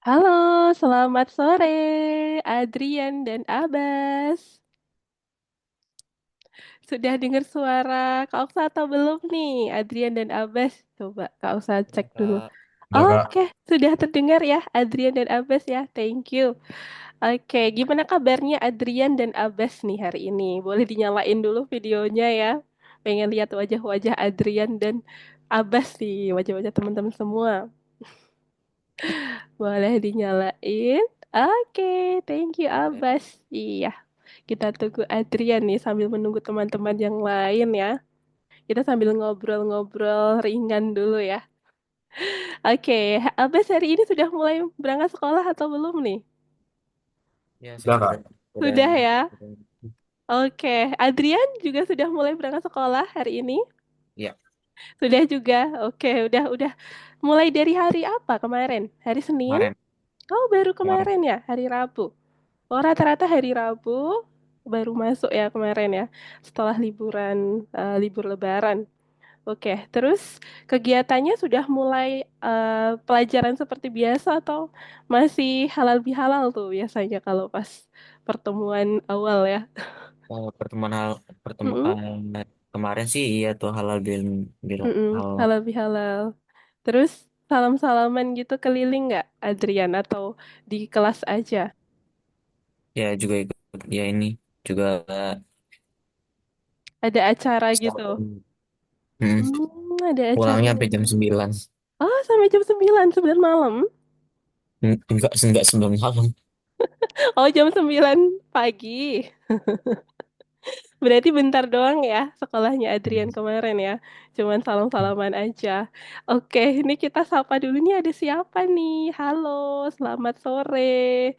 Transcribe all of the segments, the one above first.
Halo, selamat sore, Adrian dan Abbas. Sudah dengar suara Kak Oksa atau belum nih, Adrian dan Abbas? Coba Kak Oksa Ya, cek dulu. Kak. Udah Kak, Oke, sudah terdengar ya, Adrian dan Abbas ya. Thank you. Oke, gimana kabarnya Adrian dan Abbas nih hari ini? Boleh dinyalain dulu videonya ya. Pengen lihat wajah-wajah Adrian dan Abbas nih, wajah-wajah teman-teman semua. Boleh dinyalain. Oke, thank you Ya, Abbas. Iya, kita tunggu Adrian nih sambil menunggu teman-teman yang lain ya. Kita sambil ngobrol-ngobrol ringan dulu ya. Oke, Abbas hari ini sudah mulai berangkat sekolah atau belum nih? ya udah Kak. sudah Sudah ya. sudah. Oke, Adrian juga sudah mulai berangkat sekolah hari ini? Ya, Sudah juga. Oke, udah. Mulai dari hari apa kemarin? Hari Senin? kemarin Oh, baru kemarin. kemarin ya, hari Rabu. Oh, rata-rata hari Rabu baru masuk ya kemarin ya, setelah libur Lebaran. Oke, terus kegiatannya sudah mulai pelajaran seperti biasa atau masih halal bihalal tuh biasanya kalau pas pertemuan awal ya? Mm-mm, Pertemuan kemarin sih iya tuh halal bil mm-mm, halal. halal bihalal. Terus salam-salaman gitu keliling nggak, Adrian, atau di kelas aja? Ya juga ikut ya ini juga Ada acara gitu? salam. Hmm, Ada pulangnya acara. sampai jam 9. Oh, sampai jam 9 malam. Enggak sebelum malam. Oh, jam 9 pagi. Berarti bentar doang ya sekolahnya Hmm. Adrian kemarin ya. Cuman salam-salaman aja. Oke, ini kita sapa dulu nih, ada siapa nih? Halo, selamat sore.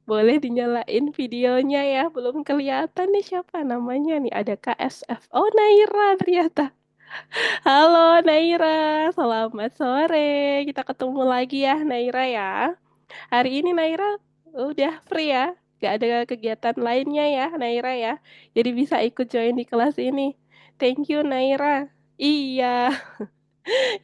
Boleh dinyalain videonya ya. Belum kelihatan nih siapa namanya nih. Ada KSF. Oh, Naira ternyata. Halo Naira, selamat sore. Kita ketemu lagi ya Naira ya. Hari ini Naira udah free ya, gak ada kegiatan lainnya ya Naira ya. Jadi bisa ikut join di kelas ini. Thank you Naira. Iya,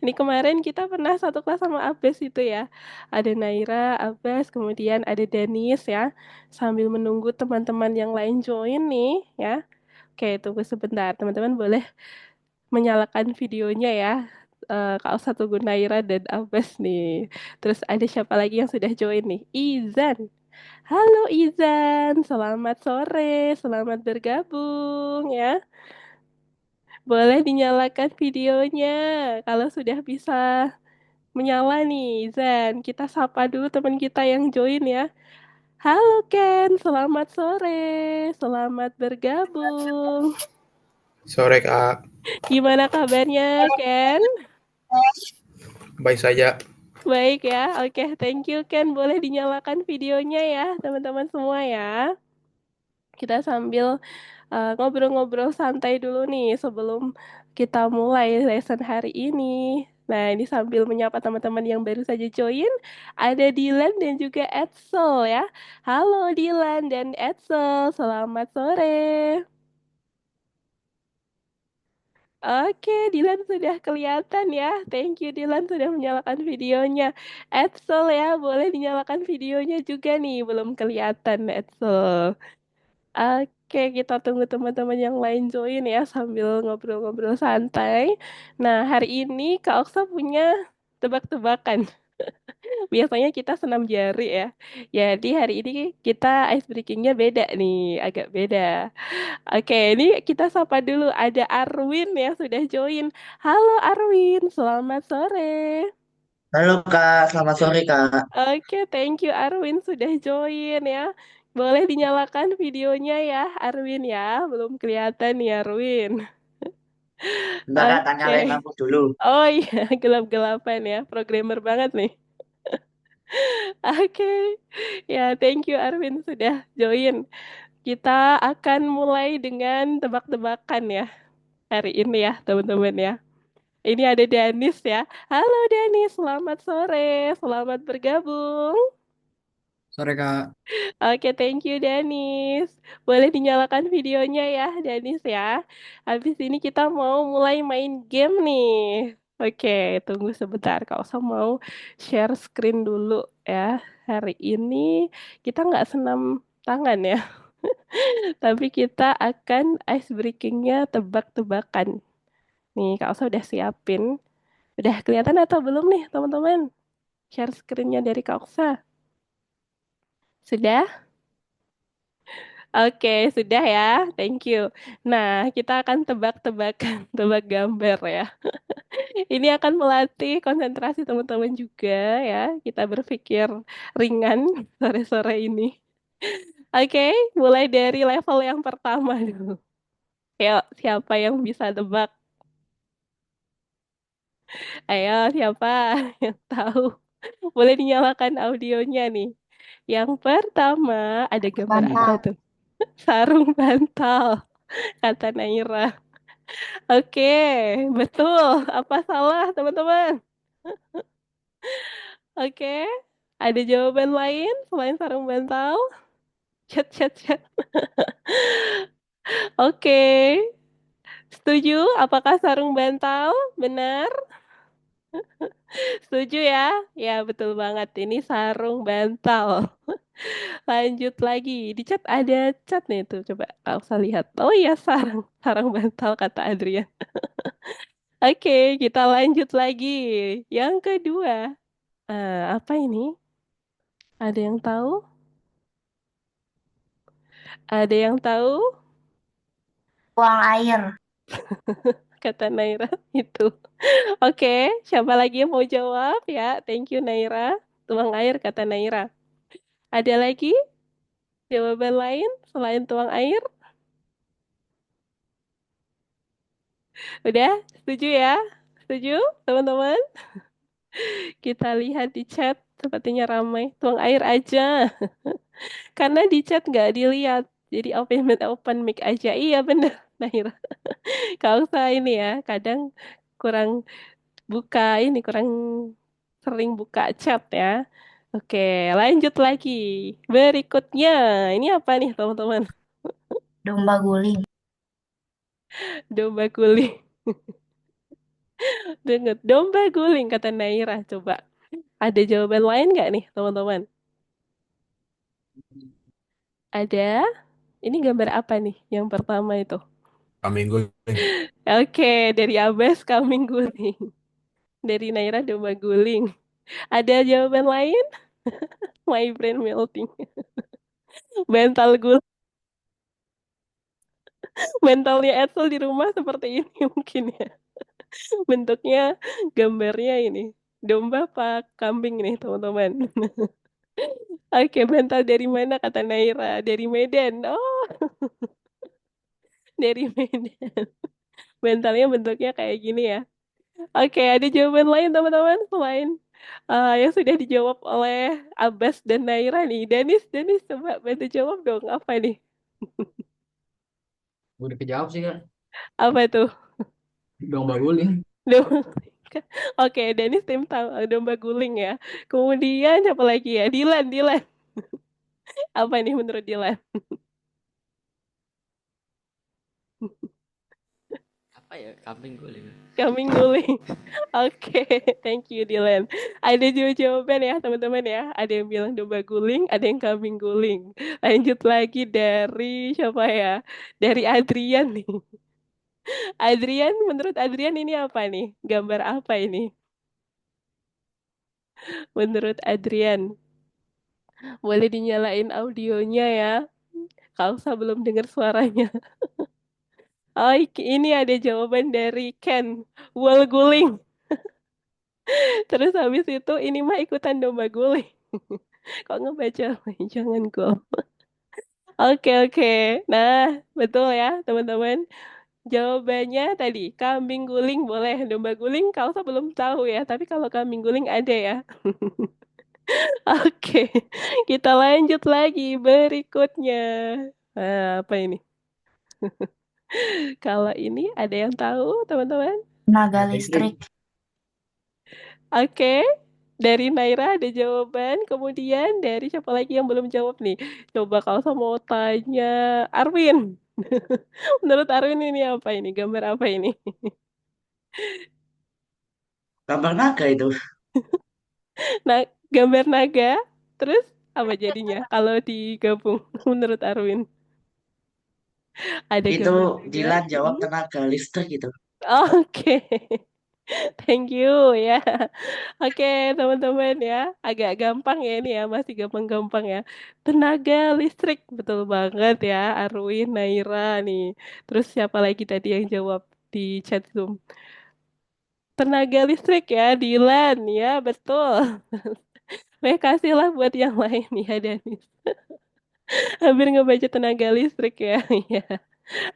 ini kemarin kita pernah satu kelas sama Abbas itu ya. Ada Naira, Abbas, kemudian ada Danis ya. Sambil menunggu teman-teman yang lain join nih ya. Oke, tunggu sebentar. Teman-teman boleh menyalakan videonya ya. Kalau satu Naira dan Abbas nih. Terus ada siapa lagi yang sudah join nih? Izan. Halo Izan, selamat sore, selamat bergabung ya. Boleh dinyalakan videonya kalau sudah bisa menyala nih Izan. Kita sapa dulu teman kita yang join ya. Halo Ken, selamat sore, selamat bergabung. Sore Kak, Gimana kabarnya Ken? baik saja. Baik ya, oke, thank you Ken. Boleh dinyalakan videonya ya teman-teman semua ya. Kita sambil ngobrol-ngobrol santai dulu nih sebelum kita mulai lesson hari ini. Nah, ini sambil menyapa teman-teman yang baru saja join, ada Dilan dan juga Edsel ya. Halo Dilan dan Edsel, selamat sore. Oke, Dilan sudah kelihatan ya. Thank you Dilan sudah menyalakan videonya. Edsel ya, boleh dinyalakan videonya juga nih, belum kelihatan Edsel. Oke, kita tunggu teman-teman yang lain join ya sambil ngobrol-ngobrol santai. Nah, hari ini Kak Oksa punya tebak-tebakan. Biasanya kita senam jari ya. Jadi hari ini kita ice breakingnya beda nih, agak beda. Oke, ini kita sapa dulu. Ada Arwin yang sudah join. Halo Arwin, selamat sore. Halo Kak, selamat sore Kak. Oke, thank you Arwin sudah join ya. Boleh dinyalakan videonya ya, Arwin ya. Belum kelihatan nih Arwin. Bentar Kak, tanya lain Oke. lampu dulu. Oh iya, gelap-gelapan ya. Programmer banget nih. Oke. Ya, thank you Arwin sudah join. Kita akan mulai dengan tebak-tebakan ya hari ini ya, teman-teman ya. Ini ada Danis ya. Halo Danis, selamat sore. Selamat bergabung. Sore Kak. Oke, thank you Danis. Boleh dinyalakan videonya ya, Danis ya. Habis ini kita mau mulai main game nih. Oke, tunggu sebentar. Kalau saya mau share screen dulu ya. Hari ini kita nggak senam tangan ya, tapi kita akan ice breakingnya tebak-tebakan. Nih, kalau saya udah siapin. Udah kelihatan atau belum nih, teman-teman? Share screen-nya dari Kak Oksa. Sudah? Oke, sudah ya. Thank you. Nah, kita akan tebak-tebakan, tebak gambar ya. Ini akan melatih konsentrasi teman-teman juga ya. Kita berpikir ringan sore-sore ini. Oke, mulai dari level yang pertama dulu. Ayo, siapa yang bisa tebak? Ayo, siapa yang tahu? Boleh dinyalakan audionya nih. Yang pertama, ada gambar apa Bantal. tuh? Sarung bantal, kata Naira. Oke, betul. Apa salah, teman-teman? Oke, ada jawaban lain selain sarung bantal? Chat, chat, chat. Oke, setuju? Apakah sarung bantal? Benar? Setuju ya? Ya, betul banget. Ini sarung bantal. Lanjut lagi. Di chat ada chat nih tuh. Coba kau usah lihat. Oh iya, sarung, sarung bantal, kata Adrian. Oke, kita lanjut lagi. Yang kedua. Apa ini? Ada yang tahu? Ada yang tahu? Buang air. Kata Naira itu. Oke, siapa lagi yang mau jawab ya? Thank you Naira. Tuang air kata Naira. Ada lagi jawaban lain selain tuang air? Udah? Setuju ya? Setuju teman-teman? Kita lihat di chat sepertinya ramai. Tuang air aja. Karena di chat nggak dilihat. Jadi open mic aja. Iya bener Naira. Kalau usah ini ya. Kadang kurang buka ini kurang sering buka chat ya. Oke, lanjut lagi. Berikutnya, ini apa nih teman-teman? Domba guling. Domba guling. Dengar, domba guling kata Naira. Coba, ada jawaban lain nggak nih teman-teman? Ada? Ini gambar apa nih? Yang pertama itu. Kambing guling. Oke, dari Abbas kambing guling. Dari Naira domba guling. Ada jawaban lain? My brain melting. Mental guling. Mentalnya Edsel di rumah seperti ini mungkin ya. Bentuknya gambarnya ini. Domba apa kambing nih teman-teman. Oke, mental dari mana kata Naira? Dari Medan. Oh, dari Medan. Mentalnya bentuknya kayak gini ya. Oke, ada jawaban lain teman-teman selain yang sudah dijawab oleh Abbas dan Naira nih. Danis, Danis coba bantu jawab dong. Apa nih? Udah kejawab sih kak. Apa tuh? Domba guling. Domba. Oke, Danis tim domba guling ya. Kemudian siapa lagi ya? Dilan, Dilan. Apa nih menurut Dilan? Apa ya, kambing guling. Kambing guling. Oke, thank you Dylan. Ada juga jawaban ya teman-teman ya. Ada yang bilang domba guling, ada yang kambing guling. Lanjut lagi dari siapa ya? Dari Adrian nih. Adrian, menurut Adrian ini apa nih? Gambar apa ini? Menurut Adrian, boleh dinyalain audionya ya. Kalau saya belum dengar suaranya. Oh, ini ada jawaban dari Ken. Wall guling. Terus habis itu ini mah ikutan domba guling. Kok ngebaca? Jangan gol. Oke, oke. Nah, betul ya, teman-teman. Jawabannya tadi, kambing guling boleh, domba guling kalau saya belum tahu ya, tapi kalau kambing guling ada ya. Oke, kita lanjut lagi berikutnya. Apa ini? Kalau ini ada yang tahu, teman-teman? Tenaga listrik. Oke, dari Naira ada jawaban, kemudian dari siapa lagi yang belum jawab nih? Coba kalau saya mau tanya Arwin. Menurut Arwin ini apa ini? Gambar apa ini? Gambar naga itu. Nah, gambar naga, terus apa jadinya kalau digabung menurut Arwin? Ada Itu gambar naga. Dilan jawab Mm. tenaga listrik itu. Oke. Thank you ya. Oke, teman-teman ya. Agak gampang ya ini ya, masih gampang-gampang ya. Tenaga listrik, betul banget ya. Arwin, Naira nih. Terus siapa lagi tadi yang jawab di chat Zoom? Tenaga listrik ya, Dilan ya, betul. Baik, kasihlah buat yang lain ya, Danis. Hampir ngebaca tenaga listrik ya. Iya.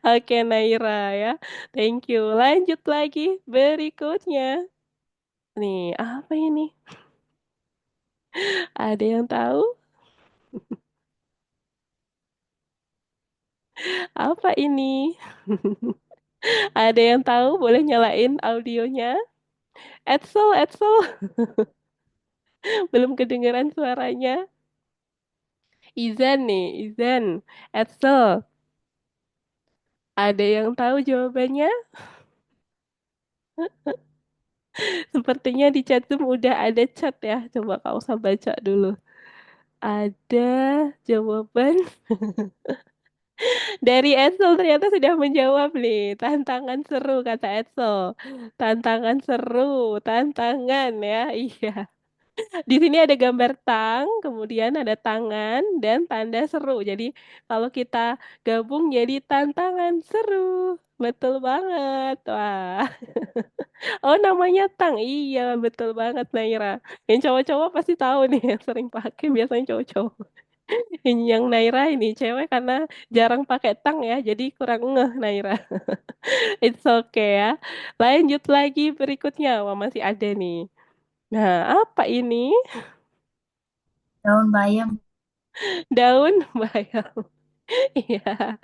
Oke, Naira ya. Thank you. Lanjut lagi berikutnya. Nih, apa ini? Ada yang tahu? Apa ini? Ada yang tahu? Boleh nyalain audionya? Edsel, Edsel, belum kedengeran suaranya. Izan nih, Izan. Edsel, ada yang tahu jawabannya? Sepertinya di chat Zoom udah ada chat ya. Coba kau usah baca dulu. Ada jawaban dari Edsel, ternyata sudah menjawab nih. Tantangan seru kata Edsel. Tantangan seru, tantangan ya. Iya. Di sini ada gambar tang, kemudian ada tangan dan tanda seru. Jadi kalau kita gabung jadi tantangan seru. Betul banget. Wah. Oh, namanya tang. Iya, betul banget Naira. Yang cowok-cowok pasti tahu nih yang sering pakai biasanya cowok-cowok. Yang Naira ini cewek karena jarang pakai tang ya, jadi kurang ngeh Naira. It's okay ya. Lanjut lagi berikutnya. Wah, masih ada nih. Nah, apa ini? Daun bayam. Daun bayam. Iya,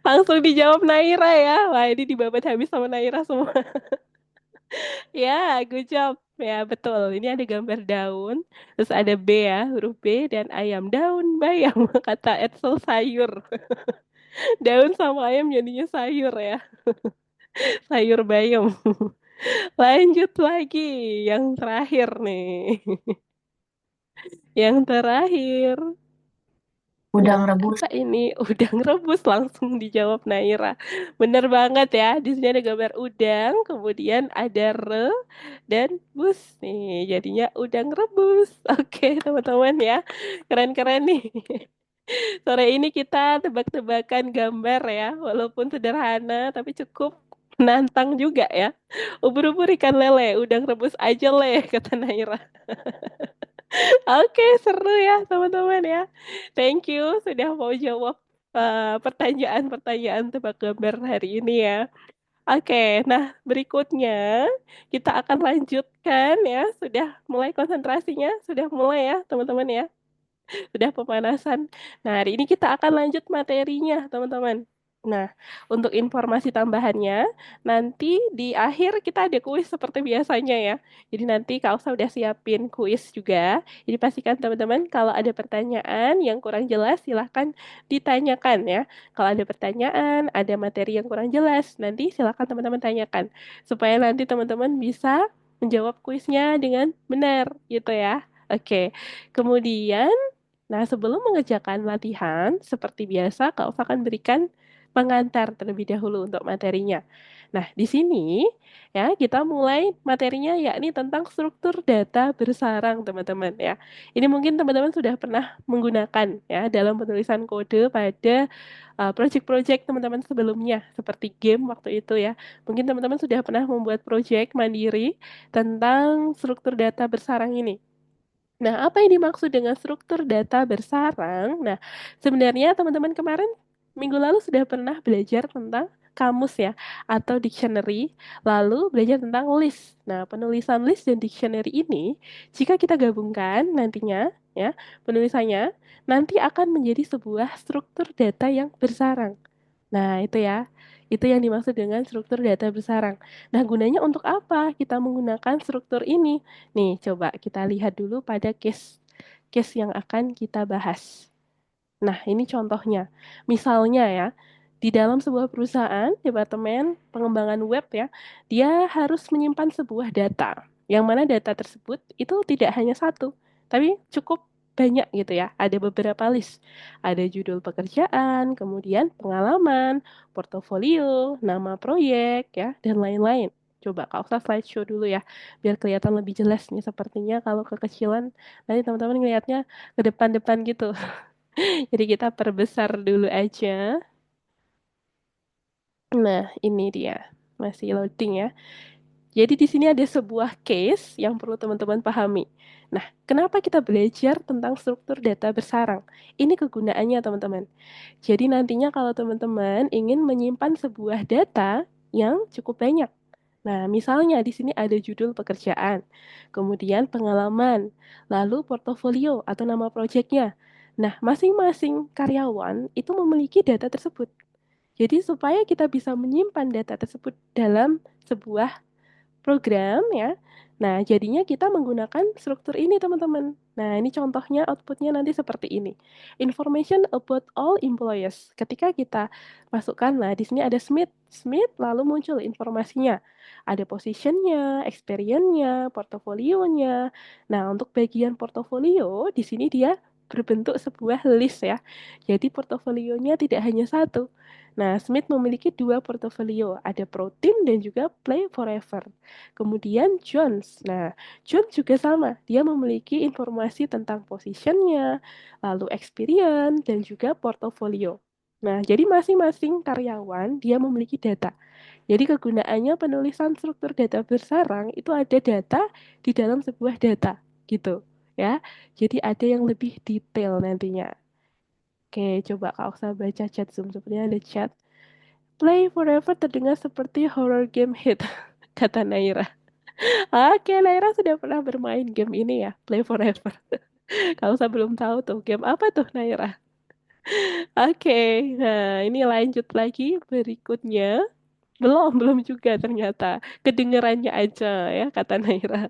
langsung dijawab Naira ya. Wah, ini dibabat habis sama Naira semua. Ya, good job. Ya, betul. Ini ada gambar daun, terus ada B ya, huruf B dan ayam. Daun bayam, kata Edsel sayur. Daun sama ayam jadinya sayur ya. Sayur bayam. Lanjut lagi. Yang terakhir nih. Yang terakhir. Nah, Udang rebus. apa ini? Udang rebus langsung dijawab Naira. Bener banget ya. Di sini ada gambar udang, kemudian ada dan bus nih. Jadinya udang rebus. Oke, teman-teman ya. Keren-keren nih. Sore ini kita tebak-tebakan gambar ya. Walaupun sederhana tapi cukup menantang juga ya. Ubur-ubur ikan lele, udang rebus aja le, kata Naira. Oke, seru ya teman-teman ya. Thank you sudah mau jawab pertanyaan-pertanyaan tebak gambar hari ini ya. Oke, nah berikutnya kita akan lanjutkan ya. Sudah mulai konsentrasinya, sudah mulai ya teman-teman ya. Sudah pemanasan. Nah, hari ini kita akan lanjut materinya, teman-teman. Nah, untuk informasi tambahannya, nanti di akhir kita ada kuis seperti biasanya ya. Jadi nanti Kak Usa udah siapin kuis juga. Jadi pastikan teman-teman kalau ada pertanyaan yang kurang jelas silahkan ditanyakan ya. Kalau ada pertanyaan, ada materi yang kurang jelas, nanti silahkan teman-teman tanyakan. Supaya nanti teman-teman bisa menjawab kuisnya dengan benar gitu ya. Oke, kemudian nah, sebelum mengerjakan latihan, seperti biasa, Kak Ova akan berikan pengantar terlebih dahulu untuk materinya. Nah, di sini ya kita mulai materinya yakni tentang struktur data bersarang, teman-teman ya. Ini mungkin teman-teman sudah pernah menggunakan ya dalam penulisan kode pada project-project teman-teman sebelumnya seperti game waktu itu ya. Mungkin teman-teman sudah pernah membuat project mandiri tentang struktur data bersarang ini. Nah, apa yang dimaksud dengan struktur data bersarang? Nah, sebenarnya teman-teman kemarin minggu lalu sudah pernah belajar tentang kamus ya atau dictionary, lalu belajar tentang list. Nah, penulisan list dan dictionary ini jika kita gabungkan nantinya ya, penulisannya nanti akan menjadi sebuah struktur data yang bersarang. Nah, itu ya. Itu yang dimaksud dengan struktur data bersarang. Nah, gunanya untuk apa kita menggunakan struktur ini? Nih, coba kita lihat dulu pada case yang akan kita bahas. Nah, ini contohnya. Misalnya ya, di dalam sebuah perusahaan, departemen pengembangan web ya, dia harus menyimpan sebuah data. Yang mana data tersebut itu tidak hanya satu, tapi cukup banyak gitu ya. Ada beberapa list. Ada judul pekerjaan, kemudian pengalaman, portofolio, nama proyek ya, dan lain-lain. Coba Kak Oksa slideshow dulu ya, biar kelihatan lebih jelas nih. Sepertinya kalau kekecilan, nanti teman-teman ngelihatnya ke depan-depan gitu. Jadi kita perbesar dulu aja. Nah, ini dia. Masih loading ya. Jadi di sini ada sebuah case yang perlu teman-teman pahami. Nah, kenapa kita belajar tentang struktur data bersarang? Ini kegunaannya, teman-teman. Jadi nantinya kalau teman-teman ingin menyimpan sebuah data yang cukup banyak. Nah, misalnya di sini ada judul pekerjaan, kemudian pengalaman, lalu portofolio atau nama proyeknya. Nah, masing-masing karyawan itu memiliki data tersebut. Jadi supaya kita bisa menyimpan data tersebut dalam sebuah program ya. Nah, jadinya kita menggunakan struktur ini, teman-teman. Nah, ini contohnya outputnya nanti seperti ini. Information about all employees. Ketika kita masukkan, nah di sini ada Smith, lalu muncul informasinya. Ada positionnya, experience-nya, portofolionya. Nah, untuk bagian portofolio, di sini dia berbentuk sebuah list ya. Jadi portofolionya tidak hanya satu. Nah, Smith memiliki dua portofolio, ada Protein dan juga Play Forever. Kemudian Jones. Nah, Jones juga sama. Dia memiliki informasi tentang positionnya, lalu experience, dan juga portofolio. Nah, jadi masing-masing karyawan dia memiliki data. Jadi kegunaannya penulisan struktur data bersarang itu ada data di dalam sebuah data gitu ya. Jadi ada yang lebih detail nantinya. Oke, coba Kak Oksa baca chat Zoom. Sepertinya ada chat. Play Forever terdengar seperti horror game hit, kata Naira. Oke, Naira sudah pernah bermain game ini ya, Play Forever. Kalau saya belum tahu tuh, game apa tuh Naira? Oke, nah ini lanjut lagi berikutnya. Belum juga ternyata. Kedengerannya aja ya, kata Naira.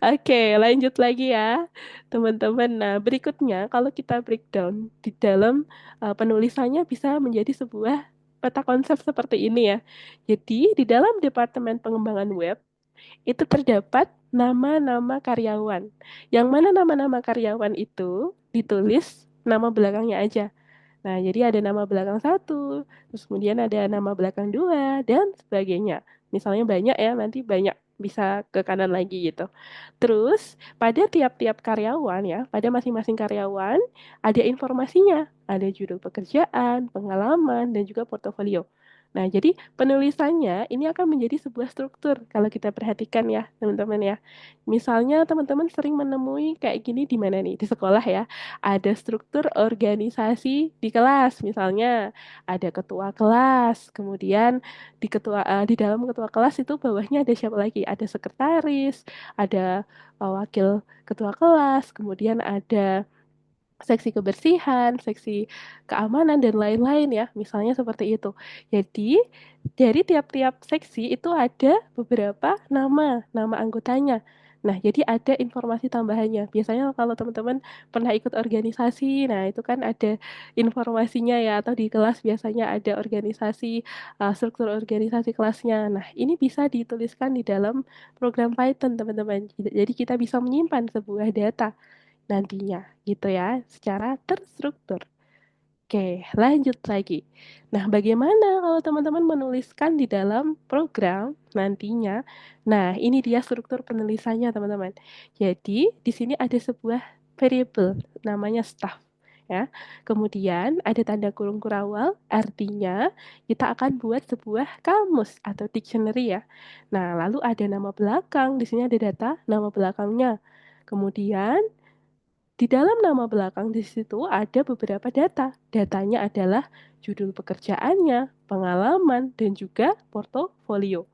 Oke, lanjut lagi ya, teman-teman. Nah, berikutnya kalau kita breakdown di dalam penulisannya bisa menjadi sebuah peta konsep seperti ini ya. Jadi, di dalam Departemen Pengembangan Web, itu terdapat nama-nama karyawan. Yang mana nama-nama karyawan itu ditulis nama belakangnya aja. Nah, jadi ada nama belakang satu, terus kemudian ada nama belakang dua, dan sebagainya. Misalnya banyak ya, nanti banyak bisa ke kanan lagi gitu. Terus pada tiap-tiap karyawan ya, pada masing-masing karyawan ada informasinya, ada judul pekerjaan, pengalaman, dan juga portofolio. Nah, jadi penulisannya ini akan menjadi sebuah struktur kalau kita perhatikan ya, teman-teman ya. Misalnya teman-teman sering menemui kayak gini di mana nih? Di sekolah ya. Ada struktur organisasi di kelas, misalnya ada ketua kelas, kemudian di dalam ketua kelas itu bawahnya ada siapa lagi? Ada sekretaris, ada wakil ketua kelas, kemudian ada seksi kebersihan, seksi keamanan, dan lain-lain ya, misalnya seperti itu. Jadi, dari tiap-tiap seksi itu ada beberapa nama anggotanya. Nah, jadi ada informasi tambahannya. Biasanya kalau teman-teman pernah ikut organisasi, nah itu kan ada informasinya ya, atau di kelas biasanya ada organisasi, struktur organisasi kelasnya. Nah, ini bisa dituliskan di dalam program Python, teman-teman. Jadi kita bisa menyimpan sebuah data nantinya gitu ya, secara terstruktur. Oke, lanjut lagi. Nah, bagaimana kalau teman-teman menuliskan di dalam program nantinya? Nah, ini dia struktur penulisannya, teman-teman. Jadi, di sini ada sebuah variable namanya staff ya. Kemudian ada tanda kurung kurawal, artinya kita akan buat sebuah kamus atau dictionary ya. Nah, lalu ada nama belakang, di sini ada data nama belakangnya. Kemudian di dalam nama belakang di situ ada beberapa data. Datanya adalah judul pekerjaannya, pengalaman, dan juga portofolio.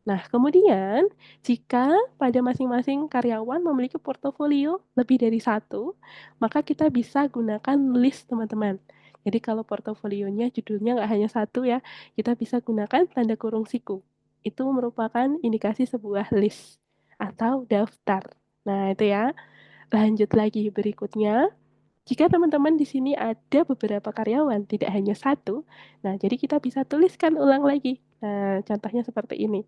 Nah, kemudian jika pada masing-masing karyawan memiliki portofolio lebih dari satu, maka kita bisa gunakan list, teman-teman. Jadi kalau portofolionya judulnya nggak hanya satu ya, kita bisa gunakan tanda kurung siku. Itu merupakan indikasi sebuah list atau daftar. Nah, itu ya. Lanjut lagi berikutnya, jika teman-teman di sini ada beberapa karyawan, tidak hanya satu, nah jadi kita bisa tuliskan ulang lagi. Nah, contohnya seperti ini.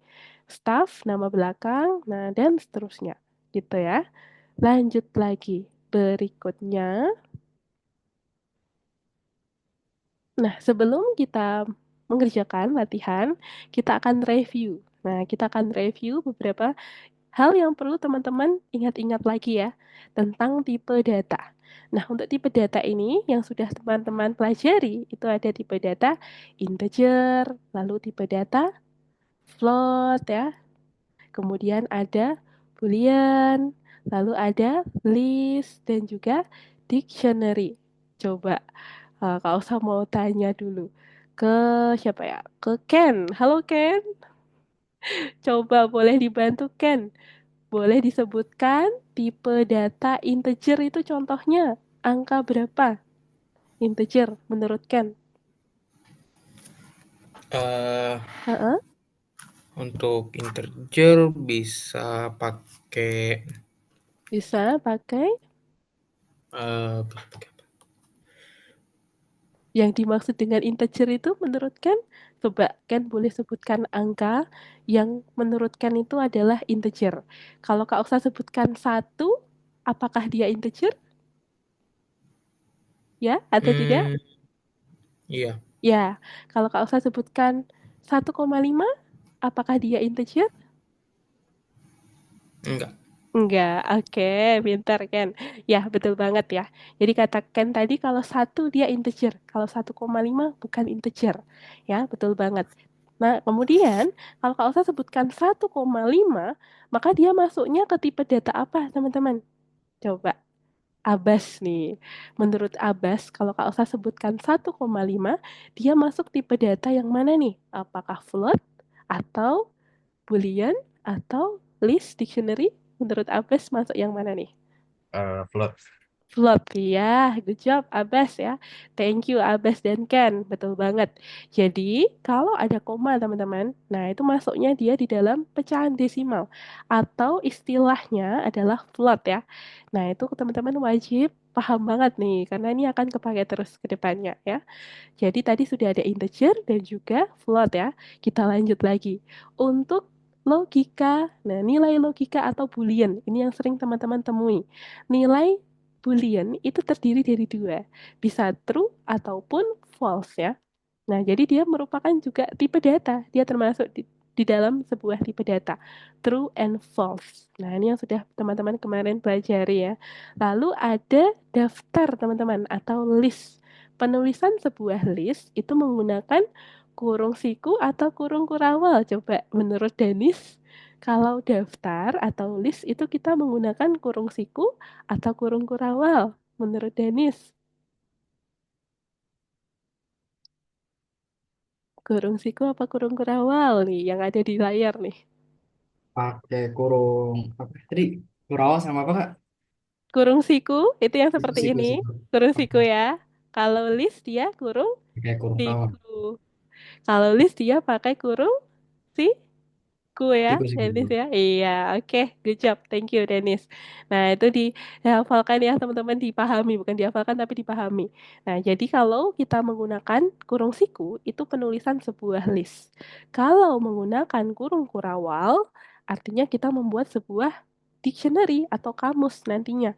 Staff, nama belakang, nah dan seterusnya. Gitu ya. Lanjut lagi. Berikutnya. Nah, sebelum kita mengerjakan latihan, kita akan review. Nah, kita akan review beberapa hal yang perlu teman-teman ingat-ingat lagi ya tentang tipe data. Nah, untuk tipe data ini yang sudah teman-teman pelajari, itu ada tipe data integer, lalu tipe data float ya, kemudian ada boolean, lalu ada list dan juga dictionary. Coba Kak Osa mau tanya dulu ke siapa ya? Ke Ken. Halo Ken, coba boleh dibantu Ken. Boleh disebutkan tipe data integer itu contohnya angka berapa? Integer menurut Ken. Eh, Heeh, untuk integer bisa pakai bisa pakai bisa pakai apa? yang dimaksud dengan integer itu menurut Ken. Coba Ken boleh sebutkan angka yang menurut Ken itu adalah integer. Kalau Kak Oksa sebutkan satu, apakah dia integer? Ya atau tidak? Hmm, iya, Ya, kalau Kak Oksa sebutkan 1,5, apakah dia integer? enggak. Enggak, oke, pintar Ken. Ya, betul banget ya. Jadi kata Ken tadi kalau satu dia integer, kalau 1,5 bukan integer. Ya, betul banget. Nah, kemudian kalau Kak Osa sebutkan 1,5, maka dia masuknya ke tipe data apa, teman-teman? Coba, Abbas nih. Menurut Abbas, kalau Kak Osa sebutkan 1,5, dia masuk tipe data yang mana nih? Apakah float atau Boolean atau list dictionary? Menurut Abbas masuk yang mana nih? Float. Float, ya. Good job, Abbas ya. Thank you, Abbas dan Ken. Betul banget. Jadi, kalau ada koma, teman-teman, nah itu masuknya dia di dalam pecahan desimal. Atau istilahnya adalah float ya. Nah, itu teman-teman wajib paham banget nih, karena ini akan kepakai terus ke depannya ya. Jadi tadi sudah ada integer dan juga float ya. Kita lanjut lagi. Untuk logika, nah nilai logika atau boolean, ini yang sering teman-teman temui. Nilai boolean itu terdiri dari dua, bisa true ataupun false ya. Nah, jadi dia merupakan juga tipe data, dia termasuk di dalam sebuah tipe data, true and false. Nah, ini yang sudah teman-teman kemarin pelajari ya. Lalu ada daftar teman-teman atau list. Penulisan sebuah list itu menggunakan kurung siku atau kurung kurawal. Coba menurut Denis, kalau daftar atau list itu kita menggunakan kurung siku atau kurung kurawal. Menurut Denis, kurung siku apa kurung kurawal nih yang ada di layar nih? Pakai kurung apa tadi? Kurawal sama apa kak? Kurung siku itu yang seperti Siku ini. siku. Kurung Oke. siku ya. Kalau list dia kurung Kayak kurung rawon. siku. Kalau list dia pakai kurung si Ku ya, Siku siku. Dennis ya. Iya, oke, good job. Thank you, Dennis. Nah, itu dihafalkan ya, teman-teman, dipahami, bukan dihafalkan tapi dipahami. Nah, jadi kalau kita menggunakan kurung siku, itu penulisan sebuah list. Kalau menggunakan kurung kurawal, artinya kita membuat sebuah dictionary atau kamus nantinya.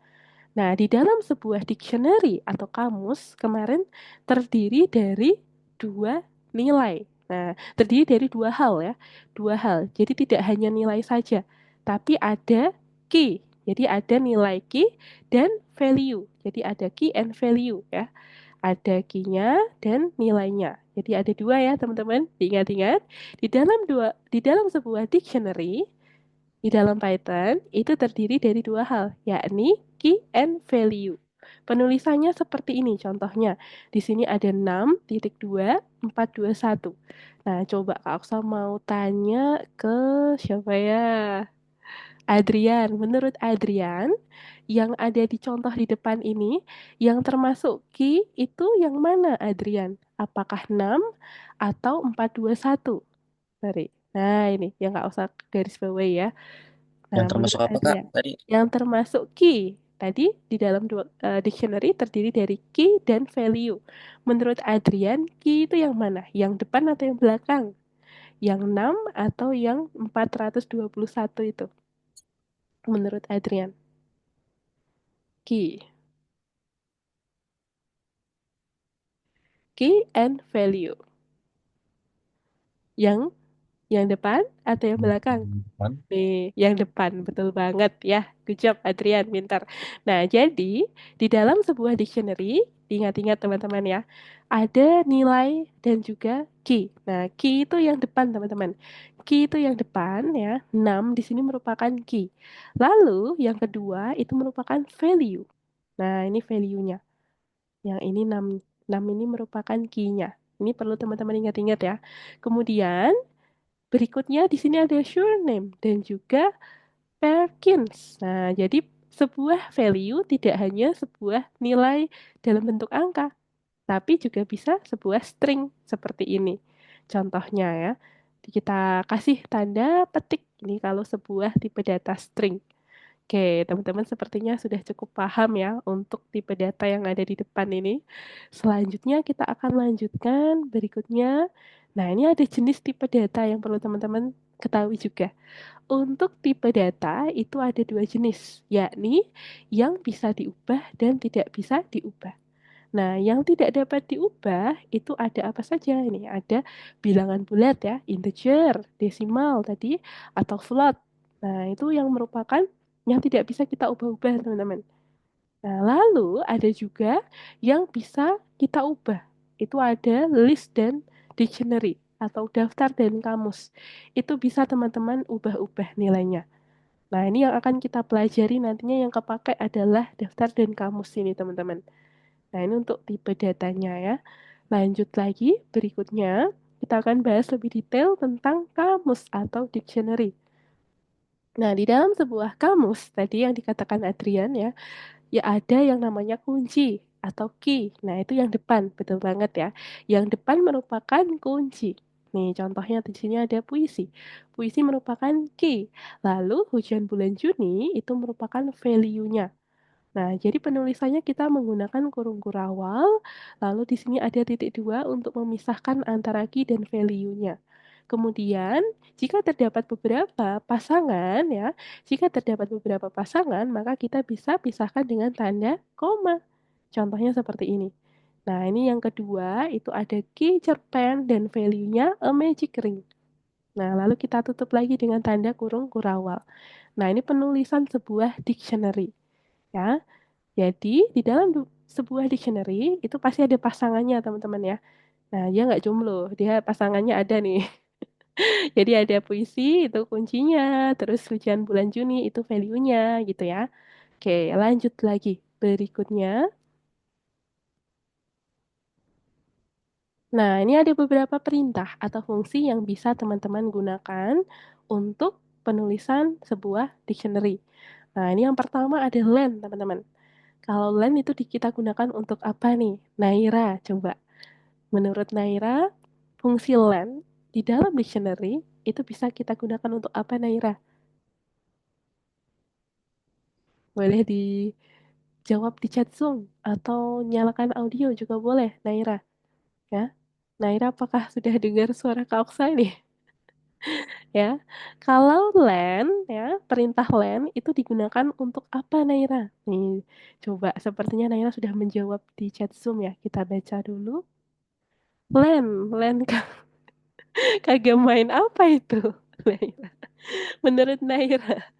Nah, di dalam sebuah dictionary atau kamus kemarin terdiri dari dua nilai. Nah, terdiri dari dua hal ya, dua hal. Jadi tidak hanya nilai saja, tapi ada key. Jadi ada nilai key dan value. Jadi ada key and value ya. Ada key-nya dan nilainya. Jadi ada dua ya teman-teman. Diingat-ingat. Di dalam sebuah dictionary di dalam Python itu terdiri dari dua hal, yakni key and value. Penulisannya seperti ini contohnya. Di sini ada 6.2.421. Nah, coba Kak Aksa mau tanya ke siapa ya? Adrian. Menurut Adrian, yang ada di contoh di depan ini, yang termasuk key itu yang mana Adrian? Apakah 6 atau 421? Sorry. Nah, ini yang Kak Aksa garis bawahi ya. Yang Nah, termasuk menurut apa kak Adrian, tadi? yang termasuk key tadi di dalam dictionary terdiri dari key dan value. Menurut Adrian, key itu yang mana? Yang depan atau yang belakang? Yang 6 atau yang 421 itu? Menurut Adrian. Key. Key and value. Yang depan atau yang belakang? Kan? Nih, yang depan, betul banget ya. Good job, Adrian, pintar. Nah, jadi di dalam sebuah dictionary, ingat-ingat teman-teman ya, ada nilai dan juga key. Nah, key itu yang depan, teman-teman. Key itu yang depan ya, 6 di sini merupakan key. Lalu yang kedua itu merupakan value. Nah, ini value-nya. Yang ini 6, 6 ini merupakan key-nya. Ini perlu teman-teman ingat-ingat ya. Kemudian berikutnya di sini ada surname dan juga Perkins. Nah, jadi sebuah value tidak hanya sebuah nilai dalam bentuk angka, tapi juga bisa sebuah string seperti ini. Contohnya ya, kita kasih tanda petik ini kalau sebuah tipe data string. Oke, teman-teman sepertinya sudah cukup paham ya untuk tipe data yang ada di depan ini. Selanjutnya kita akan lanjutkan berikutnya. Nah, ini ada jenis tipe data yang perlu teman-teman ketahui juga. Untuk tipe data itu ada dua jenis, yakni yang bisa diubah dan tidak bisa diubah. Nah, yang tidak dapat diubah itu ada apa saja ini? Ada bilangan bulat ya, integer, desimal tadi, atau float. Nah, itu yang merupakan yang tidak bisa kita ubah-ubah, teman-teman. Nah, lalu ada juga yang bisa kita ubah. Itu ada list dan dictionary atau daftar dan kamus. Itu bisa teman-teman ubah-ubah nilainya. Nah, ini yang akan kita pelajari nantinya yang kepakai adalah daftar dan kamus ini, teman-teman. Nah, ini untuk tipe datanya ya. Lanjut lagi, berikutnya kita akan bahas lebih detail tentang kamus atau dictionary. Nah, di dalam sebuah kamus, tadi yang dikatakan Adrian ya ada yang namanya kunci atau key. Nah, itu yang depan, betul banget ya. Yang depan merupakan kunci. Nih, contohnya di sini ada puisi. Puisi merupakan key. Lalu hujan bulan Juni itu merupakan value-nya. Nah, jadi penulisannya kita menggunakan kurung kurawal, lalu di sini ada titik dua untuk memisahkan antara key dan value-nya. Kemudian, jika terdapat beberapa pasangan ya, jika terdapat beberapa pasangan, maka kita bisa pisahkan dengan tanda koma. Contohnya seperti ini. Nah, ini yang kedua, itu ada key cerpen dan value-nya a magic ring. Nah, lalu kita tutup lagi dengan tanda kurung kurawal. Nah, ini penulisan sebuah dictionary. Ya, jadi di dalam sebuah dictionary itu pasti ada pasangannya teman-teman ya. Nah dia nggak jomblo, dia pasangannya ada nih. Jadi ada puisi itu kuncinya, terus hujan bulan Juni itu value-nya gitu ya. Oke lanjut lagi. Berikutnya. Nah ini ada beberapa perintah atau fungsi yang bisa teman-teman gunakan untuk penulisan sebuah dictionary. Nah ini yang pertama ada len teman-teman. Kalau len itu kita gunakan untuk apa nih? Naira, coba. Menurut Naira, fungsi len di dalam dictionary itu bisa kita gunakan untuk apa, Naira? Boleh dijawab di chat Zoom atau nyalakan audio juga boleh, Naira. Ya, Naira apakah sudah dengar suara Kak Oksa ini? Ya, kalau len, ya, perintah len itu digunakan untuk apa, Naira? Nih, coba sepertinya Naira sudah menjawab di chat Zoom ya. Kita baca dulu. Len kagak main apa itu, Naira? Menurut Naira,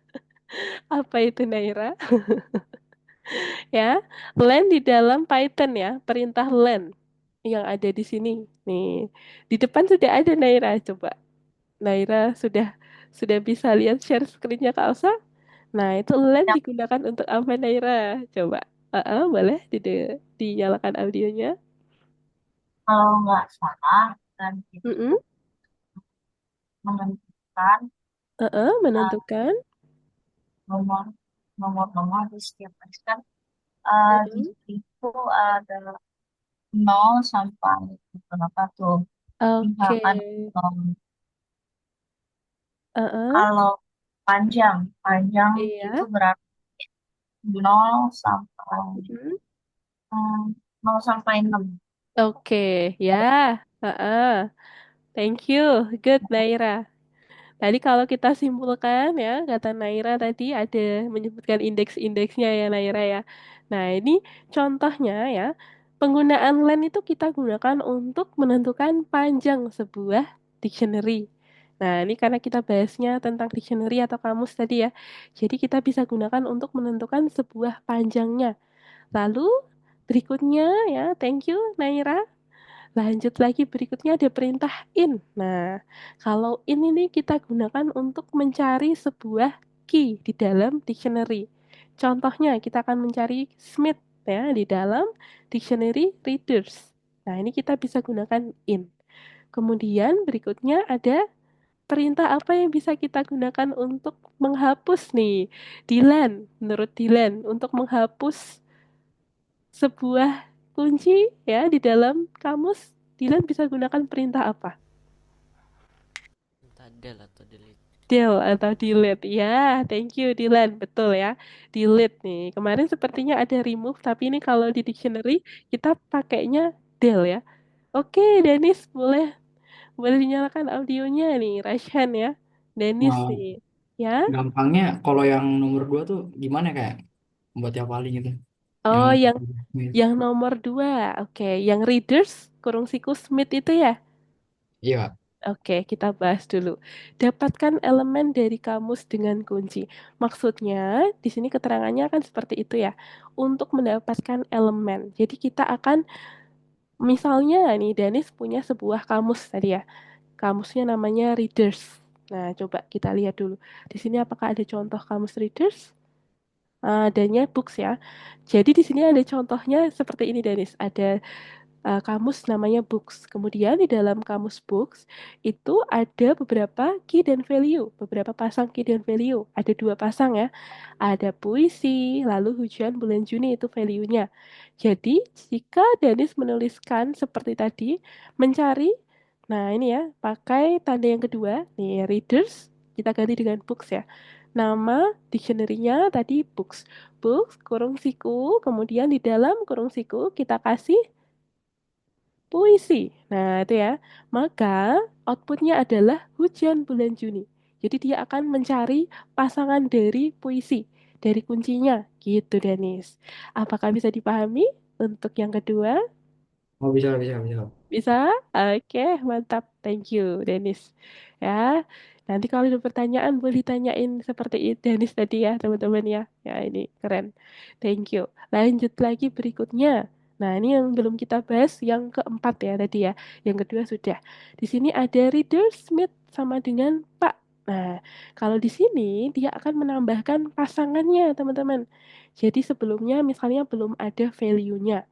apa itu Naira? Ya, len di dalam Python ya, perintah len yang ada di sini. Nih, di depan sudah ada Naira, coba. Naira sudah bisa lihat share screen-nya Kak Elsa? Nah, itu len Ya, digunakan untuk apa Naira? Coba. Boleh dinyalakan audionya. kalau nggak salah dan itu Mm-mm. menentukan uh, Menentukan. nomor nomor di setiap baris kan di Mm-mm. situ ada 0 sampai berapa tuh Oke. misalkan nol. Uh-uh. Kalau panjang panjang itu Iya. berarti 0 sampai Mm-mm. 0 sampai 6. Oke, ya. Heeh. Thank you. Good, Naira. Tadi kalau kita simpulkan ya, kata Naira tadi ada menyebutkan indeks-indeksnya ya Naira ya. Nah, ini contohnya ya. Penggunaan len itu kita gunakan untuk menentukan panjang sebuah dictionary. Nah, ini karena kita bahasnya tentang dictionary atau kamus tadi ya. Jadi kita bisa gunakan untuk menentukan sebuah panjangnya. Lalu berikutnya ya, thank you Naira. Lanjut lagi berikutnya ada perintah in. Nah, kalau in ini kita gunakan untuk mencari sebuah key di dalam dictionary. Contohnya kita akan mencari Smith ya di dalam dictionary readers. Nah, ini kita bisa gunakan in. Kemudian berikutnya ada perintah apa yang bisa kita gunakan untuk menghapus nih? Dylan, menurut Dylan, untuk menghapus sebuah kunci ya di dalam kamus, Dylan bisa gunakan perintah apa? Entah del atau delete. Del atau delete. Ya, thank you Dylan. Betul ya. Delete nih. Kemarin sepertinya ada remove, tapi ini kalau di dictionary kita pakainya del ya. Oke, Dennis boleh boleh dinyalakan audionya nih, Rashan ya. Dennis Nah, nih. Ya. gampangnya kalau yang nomor 2 tuh gimana kayak buat yang paling itu? Yang Oh, yang nomor dua. Oke, yang readers kurung siku Smith itu ya. iya, Oke, kita bahas dulu. Dapatkan elemen dari kamus dengan kunci. Maksudnya, di sini keterangannya kan seperti itu ya. Untuk mendapatkan elemen. Jadi kita akan, misalnya nih, Danis punya sebuah kamus tadi ya. Kamusnya namanya Readers. Nah, coba kita lihat dulu. Di sini apakah ada contoh kamus Readers? Adanya books ya. Jadi di sini ada contohnya seperti ini, Danis. Ada kamus namanya books. Kemudian di dalam kamus books itu ada beberapa key dan value, beberapa pasang key dan value. Ada dua pasang ya. Ada puisi, lalu hujan bulan Juni itu value-nya. Jadi jika Danis menuliskan seperti tadi, mencari, nah ini ya, pakai tanda yang kedua, nih readers, kita ganti dengan books ya. Nama dictionary-nya tadi books. Books, kurung siku, kemudian di dalam kurung siku kita kasih puisi. Nah, itu ya. Maka outputnya adalah hujan bulan Juni. Jadi dia akan mencari pasangan dari puisi, dari kuncinya. Gitu, Denis. Apakah bisa dipahami untuk yang kedua? oh bisa bisa bisa. Bisa? Oke, mantap. Thank you, Denis. Ya, nanti kalau ada pertanyaan boleh ditanyain seperti itu Denis tadi ya, teman-teman ya. Ya, ini keren. Thank you. Lanjut lagi berikutnya. Nah, ini yang belum kita bahas yang keempat ya tadi ya. Yang kedua sudah. Di sini ada reader Smith sama dengan Pak. Nah, kalau di sini dia akan menambahkan pasangannya, teman-teman. Jadi sebelumnya misalnya belum ada value-nya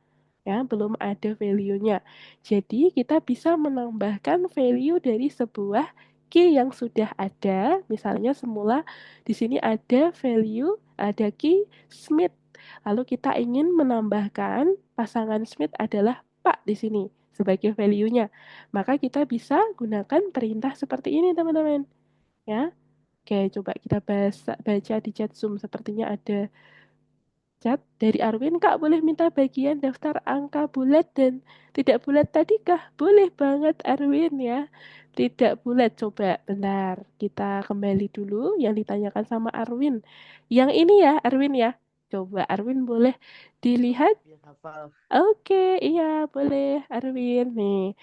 ya, belum ada value-nya. Jadi kita bisa menambahkan value dari sebuah key yang sudah ada. Misalnya semula di sini ada value, ada key Smith. Lalu kita ingin menambahkan pasangan Smith adalah Pak di sini sebagai value-nya. Maka kita bisa gunakan perintah seperti ini, teman-teman. Ya. Oke, coba kita baca di chat Zoom. Sepertinya ada chat dari Arwin, Kak boleh minta bagian daftar angka bulat dan tidak bulat tadi kah? Boleh banget Arwin ya. Tidak bulat, coba bentar. Kita kembali dulu yang ditanyakan sama Arwin. Yang ini ya Arwin ya. Coba Arwin boleh dilihat. Biar hafal. Oke, iya boleh Arwin. Nih,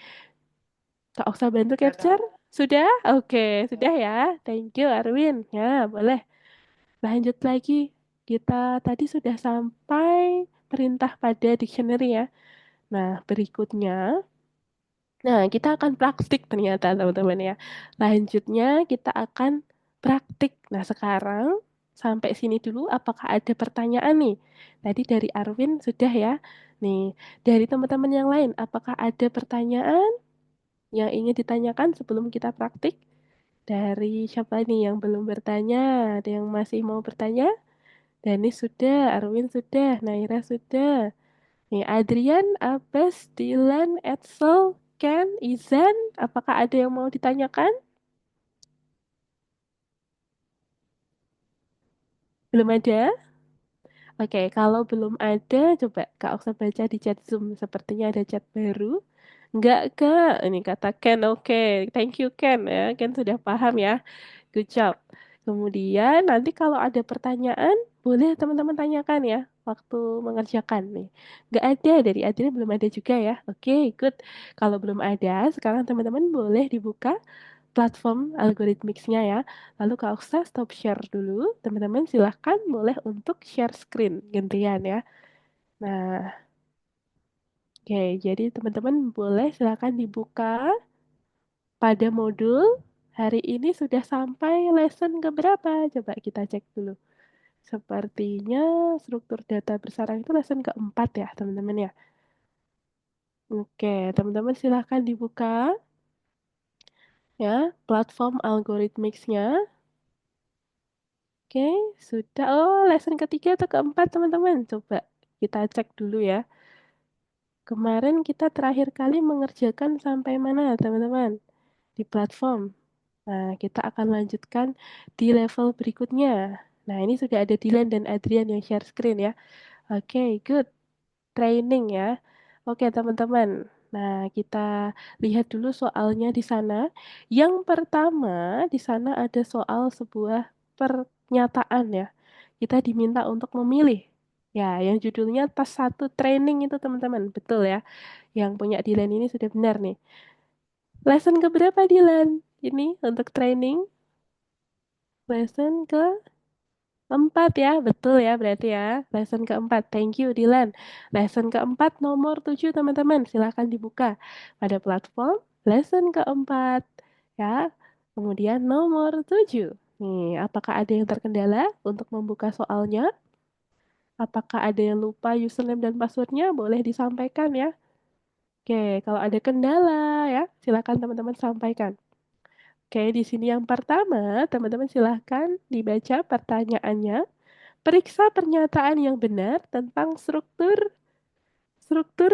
Kak Oksa bantu Ya, Kak. capture. Sudah? Oke, sudah ya. Thank you Arwin. Ya, boleh. Lanjut lagi, kita tadi sudah sampai perintah pada dictionary ya. Nah, berikutnya, nah kita akan praktik ternyata teman-teman ya. Lanjutnya kita akan praktik. Nah, sekarang sampai sini dulu apakah ada pertanyaan nih? Tadi dari Arwin sudah ya. Nih, dari teman-teman yang lain apakah ada pertanyaan yang ingin ditanyakan sebelum kita praktik? Dari siapa nih yang belum bertanya? Ada yang masih mau bertanya? Danis sudah, Arwin sudah, Naira sudah. Nih, Adrian, Abbas, Dylan, Edsel, Ken, Izan, apakah ada yang mau ditanyakan? Belum ada? Oke, kalau belum ada, coba Kak Oksa baca di chat Zoom. Sepertinya ada chat baru. Enggak, Kak. Ini kata Ken, oke. Thank you, Ken ya. Ken sudah paham ya. Good job. Kemudian nanti kalau ada pertanyaan, boleh teman-teman tanyakan ya waktu mengerjakan nih. Nggak ada dari Adrian belum ada juga ya. Oke, good. Kalau belum ada, sekarang teman-teman boleh dibuka platform algoritmix-nya ya. Lalu Kak Oksa stop share dulu. Teman-teman silahkan boleh untuk share screen gantian ya. Nah, oke. Jadi teman-teman boleh silahkan dibuka pada modul. Hari ini sudah sampai lesson keberapa? Coba kita cek dulu. Sepertinya struktur data bersarang itu lesson keempat ya, teman-teman ya. Oke, teman-teman silahkan dibuka ya platform algoritmix-nya. Oke, sudah. Oh, lesson ketiga atau keempat, teman-teman. Coba kita cek dulu ya. Kemarin kita terakhir kali mengerjakan sampai mana, teman-teman? Di platform. Nah, kita akan lanjutkan di level berikutnya. Nah, ini sudah ada Dilan dan Adrian yang share screen ya. Oke, good. Training ya. Oke, teman-teman. Nah, kita lihat dulu soalnya di sana. Yang pertama, di sana ada soal sebuah pernyataan ya. Kita diminta untuk memilih. Ya, yang judulnya tas 1 training itu teman-teman. Betul ya. Yang punya Dilan ini sudah benar nih. Lesson keberapa Dilan? Ini untuk training. Lesson keempat ya, betul ya berarti ya. Lesson keempat, thank you Dilan. Lesson keempat nomor 7 teman-teman, silahkan dibuka pada platform lesson keempat ya. Kemudian nomor 7. Nih, apakah ada yang terkendala untuk membuka soalnya? Apakah ada yang lupa username dan passwordnya? Boleh disampaikan ya. Oke, kalau ada kendala ya, silakan teman-teman sampaikan. Oke, di sini yang pertama, teman-teman silahkan dibaca pertanyaannya. Periksa pernyataan yang benar tentang struktur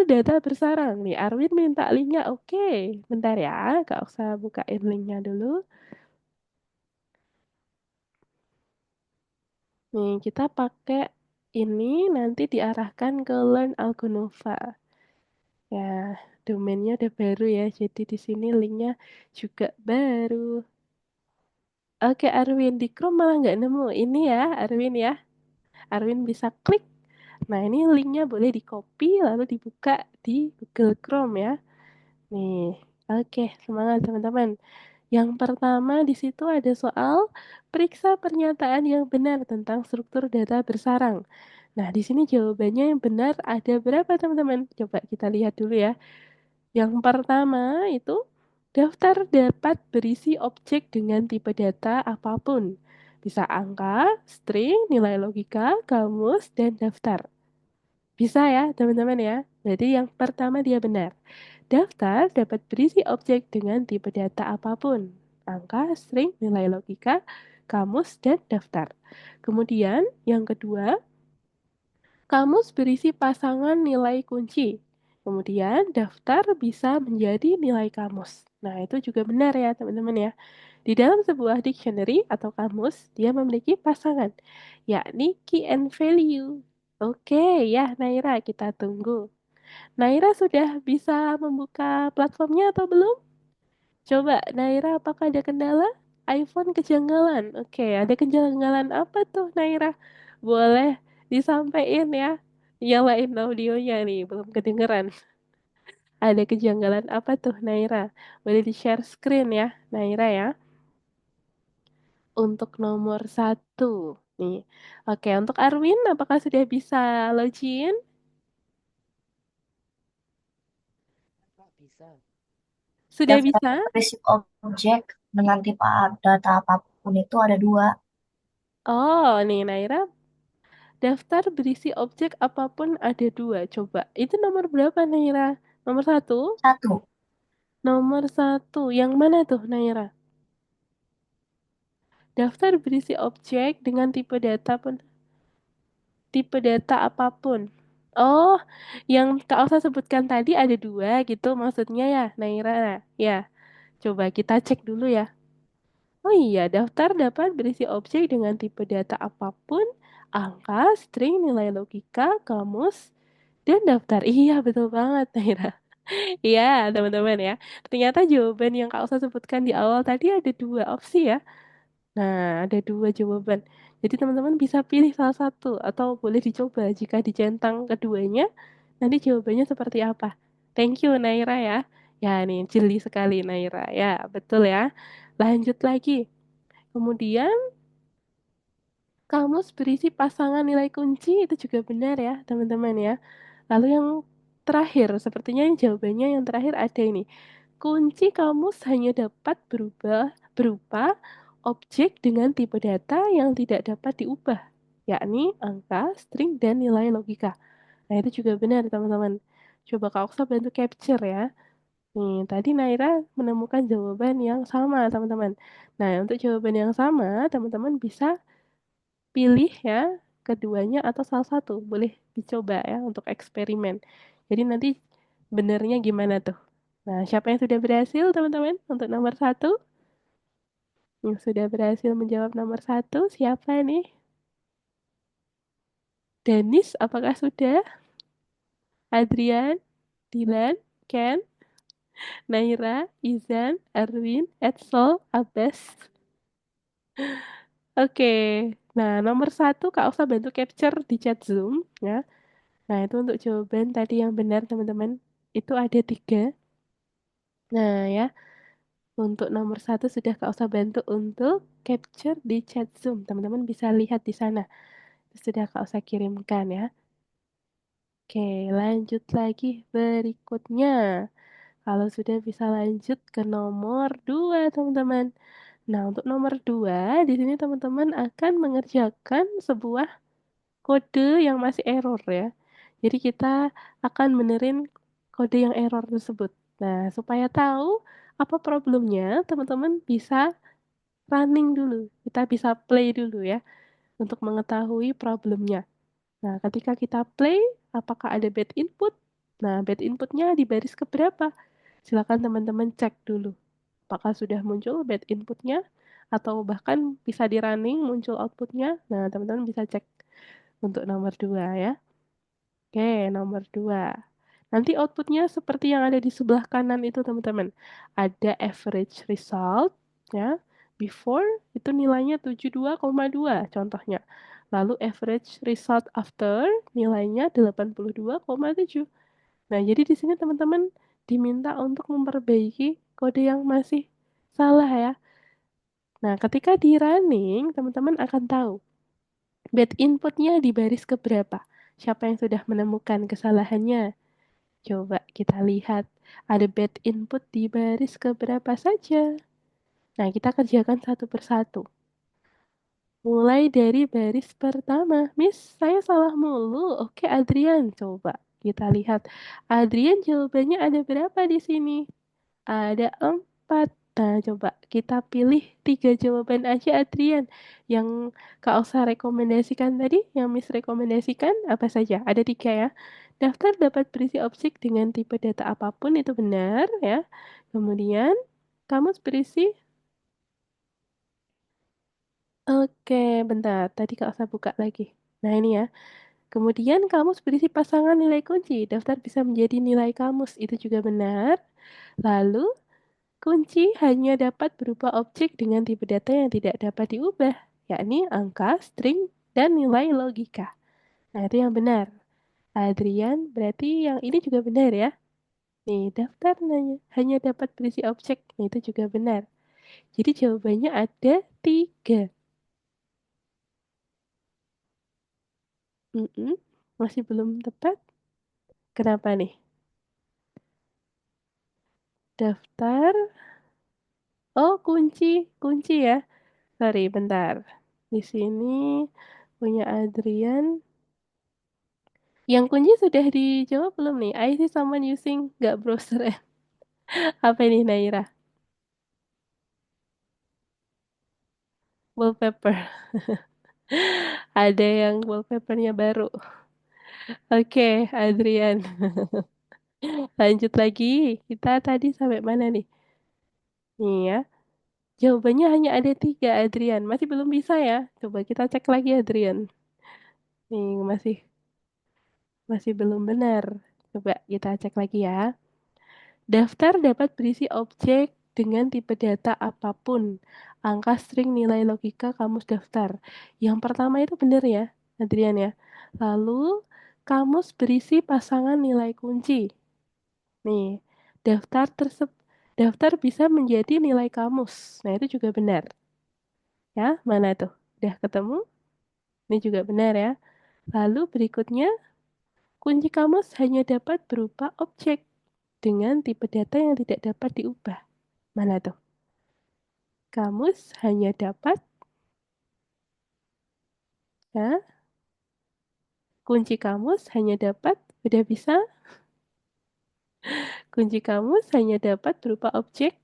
data bersarang. Nih, Arwin minta linknya. Oke, bentar ya. Kak Oksa bukain linknya dulu. Nih, kita pakai ini nanti diarahkan ke Learn Algonova. Ya, domainnya udah baru ya. Jadi di sini linknya juga baru. Oke, Arwin di Chrome malah nggak nemu. Ini ya, Arwin ya. Arwin bisa klik. Nah, ini linknya boleh di copy lalu dibuka di Google Chrome ya. Nih, oke, semangat teman-teman. Yang pertama di situ ada soal periksa pernyataan yang benar tentang struktur data bersarang. Nah, di sini jawabannya yang benar ada berapa teman-teman? Coba kita lihat dulu ya. Yang pertama itu daftar dapat berisi objek dengan tipe data apapun. Bisa angka, string, nilai logika, kamus, dan daftar. Bisa ya, teman-teman ya. Berarti yang pertama dia benar. Daftar dapat berisi objek dengan tipe data apapun. Angka, string, nilai logika, kamus, dan daftar. Kemudian yang kedua, kamus berisi pasangan nilai kunci. Kemudian daftar bisa menjadi nilai kamus. Nah, itu juga benar ya, teman-teman ya. Di dalam sebuah dictionary atau kamus, dia memiliki pasangan, yakni key and value. Oke ya, Naira, kita tunggu. Naira sudah bisa membuka platformnya atau belum? Coba, Naira, apakah ada kendala? iPhone kejanggalan. Oke, ada kejanggalan apa tuh, Naira? Boleh disampaikan ya. Nyalain audionya nih, belum kedengeran. Ada kejanggalan apa tuh, Naira? Boleh di-share screen ya, Naira ya. Untuk nomor 1. Nih. Oke, untuk Arwin, apakah sudah bisa login? Kak, bisa. Sudah Daftar bisa? berisi objek dengan tipe data apapun itu ada 2. Oh, nih Naira. Daftar berisi objek apapun ada 2. Coba, itu nomor berapa Naira? Nomor 1? 1. Nomor 1. Yang mana tuh Naira? Daftar berisi objek dengan tipe data apapun. Oh, yang Kak Elsa sebutkan tadi ada 2 gitu maksudnya ya, Naira. Ya, coba kita cek dulu ya. Oh iya, daftar dapat berisi objek dengan tipe data apapun, angka, string, nilai logika, kamus, dan daftar. Iya, betul banget, Naira. Iya, teman-teman ya. Ternyata jawaban yang Kak Osa sebutkan di awal tadi ada dua opsi ya. Nah, ada dua jawaban. Jadi teman-teman bisa pilih salah satu atau boleh dicoba jika dicentang keduanya, nanti jawabannya seperti apa. Thank you Naira ya. Ya nih, jeli sekali Naira. Ya, betul ya. Lanjut lagi. Kemudian kamus berisi pasangan nilai kunci itu juga benar ya, teman-teman ya. Lalu yang terakhir, sepertinya yang jawabannya yang terakhir ada ini. Kunci kamus hanya dapat berubah berupa objek dengan tipe data yang tidak dapat diubah, yakni angka, string, dan nilai logika. Nah, itu juga benar, teman-teman. Coba Kak Oksa bantu capture ya. Nih, tadi Naira menemukan jawaban yang sama, teman-teman. Nah, untuk jawaban yang sama, teman-teman bisa pilih ya keduanya atau salah satu. Boleh dicoba ya untuk eksperimen. Jadi nanti benernya gimana tuh? Nah, siapa yang sudah berhasil, teman-teman? Untuk nomor satu, yang sudah berhasil menjawab nomor satu, siapa nih? Denis, apakah sudah? Adrian, Dilan, Ken, Naira, Izan, Erwin, Edsel, Abbas. Oke, nah nomor satu Kak Oksa bantu capture di chat Zoom ya. Nah itu untuk jawaban tadi yang benar teman-teman. Itu ada tiga. Nah ya, untuk nomor satu sudah Kak Oksa bantu untuk capture di chat Zoom. Teman-teman bisa lihat di sana. Sudah Kak Oksa kirimkan ya. Oke, lanjut lagi berikutnya. Kalau sudah bisa lanjut ke nomor 2, teman-teman. Nah, untuk nomor 2, di sini teman-teman akan mengerjakan sebuah kode yang masih error ya. Jadi kita akan benerin kode yang error tersebut. Nah, supaya tahu apa problemnya, teman-teman bisa running dulu. Kita bisa play dulu ya untuk mengetahui problemnya. Nah, ketika kita play, apakah ada bad input? Nah, bad inputnya di baris keberapa? Silakan teman-teman cek dulu. Apakah sudah muncul bad inputnya? Atau bahkan bisa di running muncul outputnya? Nah, teman-teman bisa cek untuk nomor 2 ya. Oke, nomor 2. Nanti outputnya seperti yang ada di sebelah kanan itu teman-teman. Ada average result ya. Before itu nilainya 72,2 contohnya. Lalu average result after nilainya 82,7. Nah, jadi di sini teman-teman diminta untuk memperbaiki kode yang masih salah ya. Nah, ketika di running, teman-teman akan tahu bad inputnya di baris keberapa. Siapa yang sudah menemukan kesalahannya? Coba kita lihat, ada bad input di baris keberapa saja. Nah, kita kerjakan satu persatu. Mulai dari baris pertama. Miss, saya salah mulu. Oke, Adrian, coba kita lihat. Adrian jawabannya ada berapa di sini? Ada 4. Nah, coba kita pilih 3 jawaban aja Adrian. Yang Kak Osa rekomendasikan tadi, yang Miss rekomendasikan apa saja? Ada 3 ya. Daftar dapat berisi objek dengan tipe data apapun itu benar ya. Kemudian kamus berisi, oke bentar, tadi Kak Osa buka lagi. Nah ini ya. Kemudian kamus berisi pasangan nilai kunci. Daftar bisa menjadi nilai kamus, itu juga benar. Lalu kunci hanya dapat berupa objek dengan tipe data yang tidak dapat diubah, yakni angka, string, dan nilai logika. Nah, itu yang benar. Adrian, berarti yang ini juga benar ya. Nih, daftar hanya dapat berisi objek. Nah, itu juga benar. Jadi jawabannya ada 3. Masih belum tepat. Kenapa nih? Daftar. Oh, kunci ya. Sorry, bentar. Di sini punya Adrian. Yang kunci sudah dijawab belum nih? I see someone using nggak browser ya? Apa ini Naira? Wallpaper. Ada yang wallpapernya baru. Oke, Adrian. Lanjut lagi. Kita tadi sampai mana nih? Nih ya. Jawabannya hanya ada 3, Adrian. Masih belum bisa ya? Coba kita cek lagi, Adrian. Nih, masih masih belum benar. Coba kita cek lagi ya. Daftar dapat berisi objek dengan tipe data apapun. Angka, string, nilai logika, kamus daftar. Yang pertama itu benar ya, Adrian ya. Lalu, kamus berisi pasangan nilai kunci. Nih, daftar bisa menjadi nilai kamus. Nah, itu juga benar. Ya, mana tuh? Udah ketemu? Ini juga benar ya. Lalu berikutnya, kunci kamus hanya dapat berupa objek dengan tipe data yang tidak dapat diubah. Mana tuh? Kamus hanya dapat ya, kunci kamus hanya dapat, udah bisa? Kunci kamus hanya dapat berupa objek,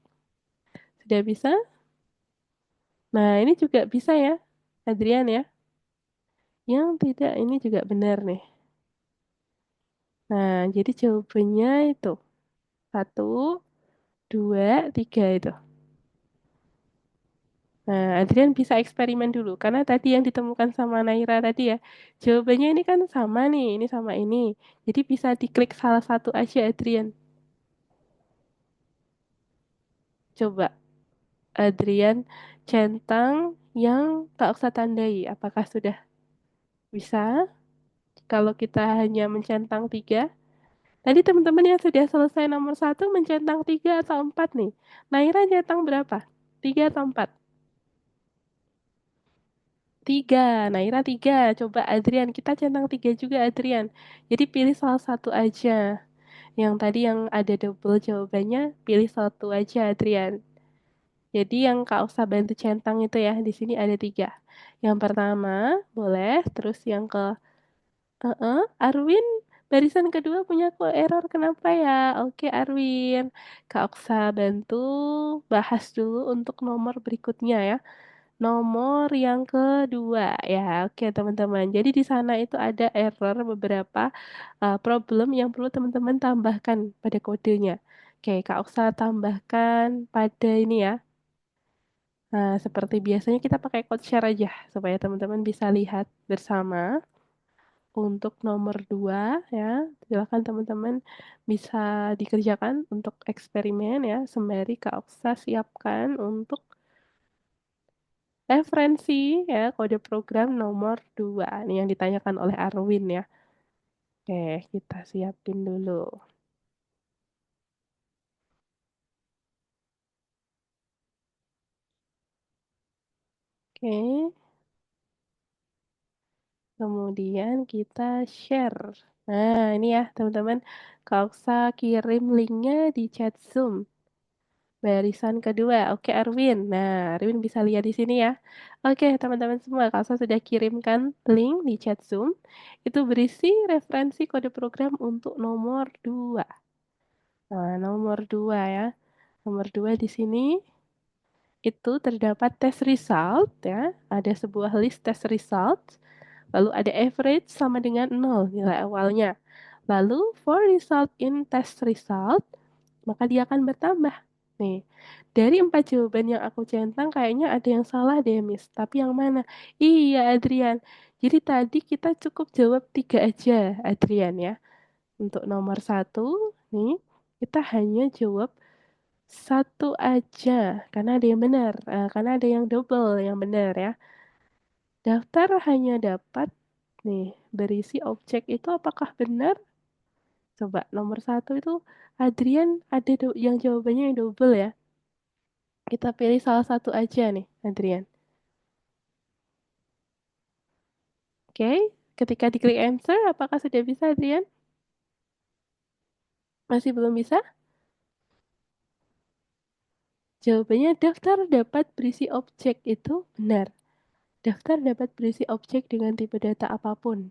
sudah bisa? Nah, ini juga bisa ya, Adrian ya. Yang tidak ini juga benar nih. Nah, jadi jawabannya itu 1, 2, 3 itu. Nah, Adrian bisa eksperimen dulu, karena tadi yang ditemukan sama Naira tadi ya, jawabannya ini kan sama nih, ini sama ini. Jadi bisa diklik salah satu aja, Adrian. Coba, Adrian centang yang Kak Oksa tandai. Apakah sudah bisa? Kalau kita hanya mencentang 3. Tadi teman-teman yang sudah selesai nomor 1 mencentang 3 atau 4 nih. Naira centang berapa? 3 atau 4? 3. Naira 3. Coba Adrian, kita centang 3 juga Adrian. Jadi pilih salah satu aja. Yang tadi yang ada double jawabannya, pilih satu aja Adrian. Jadi yang Kak Oksa bantu centang itu ya, di sini ada 3. Yang pertama, boleh. Terus yang ke Arwin, barisan kedua punya kok error kenapa ya? Oke Arwin, Kak Oksa bantu bahas dulu untuk nomor berikutnya ya. Nomor yang kedua ya, oke teman-teman. Jadi di sana itu ada error beberapa problem yang perlu teman-teman tambahkan pada kodenya. Oke, Kak Oksa tambahkan pada ini ya. Nah, seperti biasanya kita pakai code share aja supaya teman-teman bisa lihat bersama. Untuk nomor 2 ya, silakan teman-teman bisa dikerjakan untuk eksperimen ya, sembari Kak Oksa siapkan untuk referensi ya, kode program nomor 2 ini yang ditanyakan oleh Arwin ya. Oke, kita siapin dulu. Oke, kemudian kita share. Nah, ini ya teman-teman, Kak Oksa kirim linknya di chat Zoom. Barisan kedua, oke Arwin. Nah, Arwin bisa lihat di sini ya. Oke, teman-teman semua, Kalsa sudah kirimkan link di chat Zoom. Itu berisi referensi kode program untuk nomor 2. Nah, nomor 2 ya. Nomor 2 di sini itu terdapat test result ya. Ada sebuah list test result. Lalu ada average sama dengan 0 nilai awalnya. Lalu for result in test result, maka dia akan bertambah. Nih, dari 4 jawaban yang aku centang kayaknya ada yang salah deh, Miss. Tapi yang mana? Iya, Adrian. Jadi tadi kita cukup jawab 3 aja, Adrian ya. Untuk nomor 1, nih, kita hanya jawab satu aja, karena ada yang benar. Karena ada yang double, yang benar ya. Daftar hanya dapat, nih, berisi objek itu apakah benar? Coba nomor 1 itu Adrian ada yang jawabannya yang double ya. Kita pilih salah satu aja nih, Adrian. Oke, ketika diklik answer, apakah sudah bisa, Adrian? Masih belum bisa? Jawabannya daftar dapat berisi objek itu benar. Daftar dapat berisi objek dengan tipe data apapun.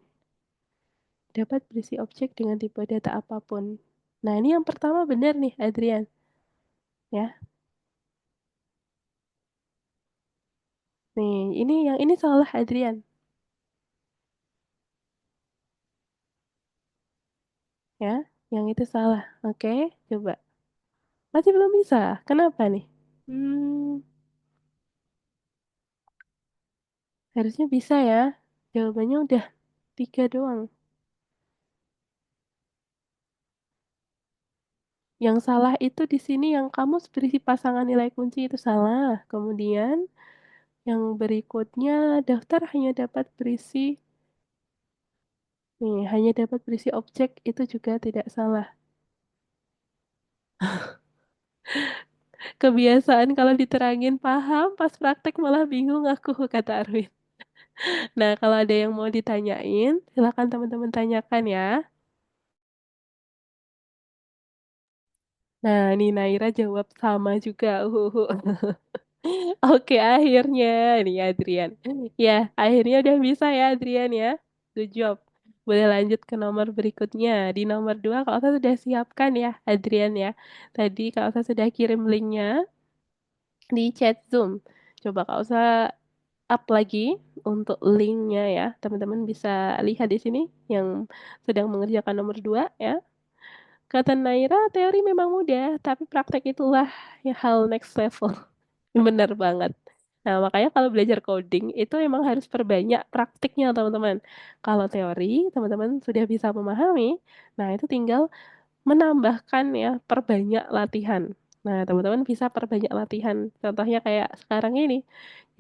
Dapat berisi objek dengan tipe data apapun. Nah, ini yang pertama benar nih, Adrian. Ya. Nih, ini yang ini salah, Adrian. Ya, yang itu salah. Oke, coba. Masih belum bisa. Kenapa nih? Harusnya bisa ya. Jawabannya udah 3 doang. Yang salah itu di sini yang kamu berisi pasangan nilai kunci itu salah. Kemudian yang berikutnya daftar hanya dapat berisi nih, hanya dapat berisi objek itu juga tidak salah. Kebiasaan kalau diterangin paham, pas praktek malah bingung aku, kata Arwin. Nah, kalau ada yang mau ditanyain, silakan teman-teman tanyakan ya. Nah, ini Naira jawab sama juga. Oke, akhirnya nih Adrian. Ya, akhirnya udah bisa ya Adrian ya. Good job. Boleh lanjut ke nomor berikutnya. Di nomor 2 kalau saya sudah siapkan ya Adrian ya. Tadi kalau saya sudah kirim linknya di chat Zoom. Coba kalau saya up lagi untuk linknya ya. Teman-teman bisa lihat di sini yang sedang mengerjakan nomor 2 ya. Kata Naira, teori memang mudah, tapi praktek itulah ya hal next level. Bener banget. Nah, makanya kalau belajar coding itu emang harus perbanyak praktiknya, teman-teman. Kalau teori, teman-teman sudah bisa memahami, nah itu tinggal menambahkan ya, perbanyak latihan. Nah, teman-teman bisa perbanyak latihan. Contohnya kayak sekarang ini.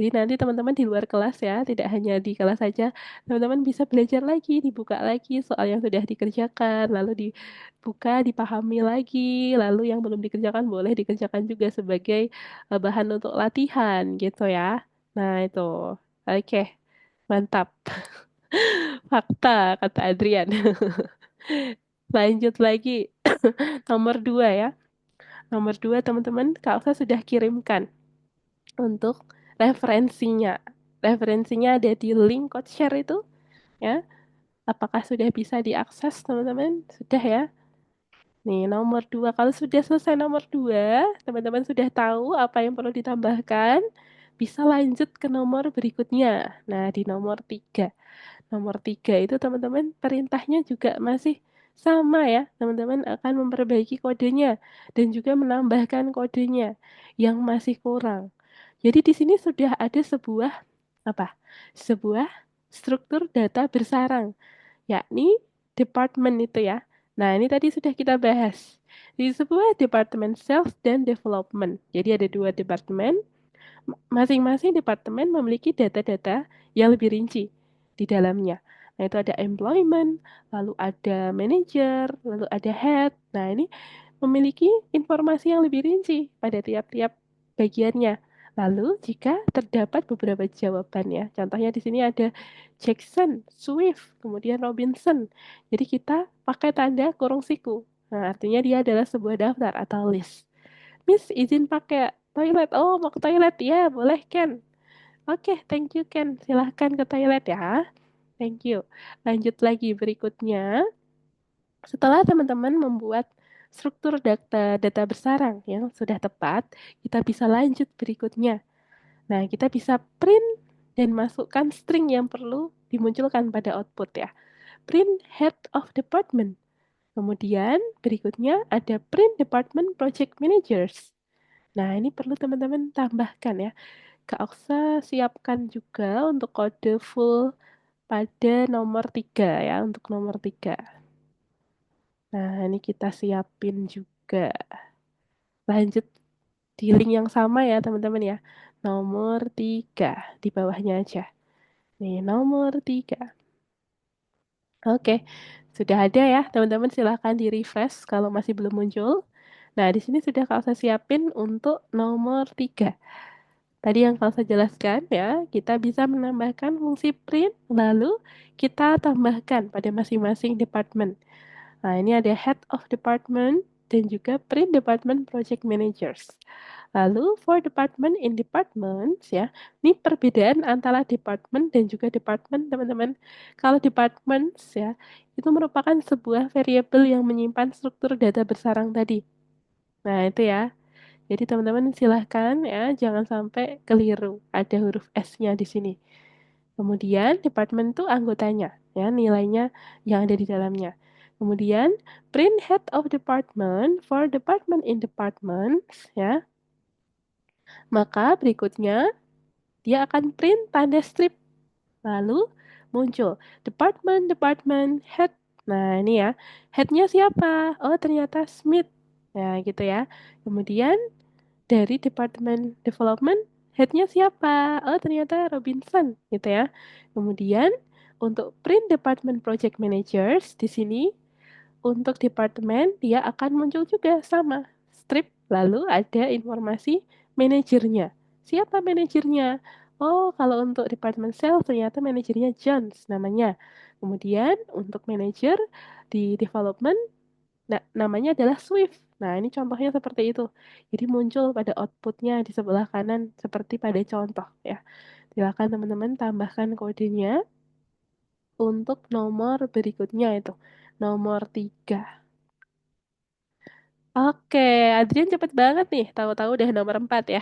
Jadi nanti teman-teman di luar kelas ya, tidak hanya di kelas saja, teman-teman bisa belajar lagi, dibuka lagi soal yang sudah dikerjakan, lalu dibuka, dipahami lagi, lalu yang belum dikerjakan boleh dikerjakan juga sebagai bahan untuk latihan gitu ya. Nah, itu. Oke, mantap. Fakta, kata Adrian. Lanjut lagi. Nomor 2 ya. Nomor 2 teman-teman, Kak Elsa sudah kirimkan untuk referensinya. Referensinya ada di link code share itu ya. Apakah sudah bisa diakses teman-teman? Sudah ya. Nih, nomor 2. Kalau sudah selesai nomor 2, teman-teman sudah tahu apa yang perlu ditambahkan, bisa lanjut ke nomor berikutnya. Nah, di nomor 3. Nomor 3 itu teman-teman perintahnya juga masih sama ya. Teman-teman akan memperbaiki kodenya dan juga menambahkan kodenya yang masih kurang. Jadi di sini sudah ada sebuah apa? Sebuah struktur data bersarang, yakni department itu ya. Nah, ini tadi sudah kita bahas. Di sebuah departemen sales dan development. Jadi ada dua departemen, masing-masing departemen memiliki data-data yang lebih rinci di dalamnya. Nah, itu ada employment, lalu ada manager, lalu ada head. Nah, ini memiliki informasi yang lebih rinci pada tiap-tiap bagiannya. Lalu, jika terdapat beberapa jawaban ya, contohnya di sini ada Jackson, Swift, kemudian Robinson. Jadi kita pakai tanda kurung siku. Nah, artinya dia adalah sebuah daftar atau list. Miss, izin pakai toilet. Oh, mau ke toilet ya, boleh Ken. Oke, thank you Ken. Silahkan ke toilet ya. Thank you. Lanjut lagi berikutnya. Setelah teman-teman membuat struktur data bersarang yang sudah tepat, kita bisa lanjut berikutnya. Nah, kita bisa print dan masukkan string yang perlu dimunculkan pada output ya. Print head of department. Kemudian berikutnya ada print department project managers. Nah, ini perlu teman-teman tambahkan ya. Kak Oksa siapkan juga untuk kode full pada nomor 3 ya, untuk nomor 3. Nah, ini kita siapin juga. Lanjut di link yang sama ya, teman-teman ya. Nomor 3 di bawahnya aja. Nih, nomor 3. Oke, sudah ada ya, teman-teman silahkan di-refresh kalau masih belum muncul. Nah, di sini sudah Kak Oksa siapin untuk nomor 3. Tadi yang kalau saya jelaskan ya, kita bisa menambahkan fungsi print, lalu kita tambahkan pada masing-masing department. Nah, ini ada head of department dan juga print department project managers. Lalu for department in departments ya, ini perbedaan antara department dan juga department teman-teman. Kalau departments ya, itu merupakan sebuah variabel yang menyimpan struktur data bersarang tadi. Nah, itu ya. Jadi teman-teman silahkan ya, jangan sampai keliru. Ada huruf S-nya di sini. Kemudian departemen itu anggotanya, ya nilainya yang ada di dalamnya. Kemudian print head of department for department in departments, ya. Maka berikutnya dia akan print tanda strip. Lalu muncul department head. Nah ini ya, headnya siapa? Oh ternyata Smith. Nah, gitu ya. Kemudian dari Department Development, headnya siapa? Oh, ternyata Robinson, gitu ya. Kemudian untuk Print Department Project Managers di sini untuk departemen dia akan muncul juga sama strip, lalu ada informasi manajernya. Siapa manajernya? Oh, kalau untuk departemen sales ternyata manajernya Jones namanya. Kemudian untuk manajer di development namanya adalah Swift. Nah, ini contohnya seperti itu. Jadi muncul pada outputnya di sebelah kanan seperti pada contoh ya. Silakan teman-teman tambahkan kodenya untuk nomor berikutnya itu. Nomor 3. Oke, Adrian cepet banget nih. Tahu-tahu udah nomor 4 ya.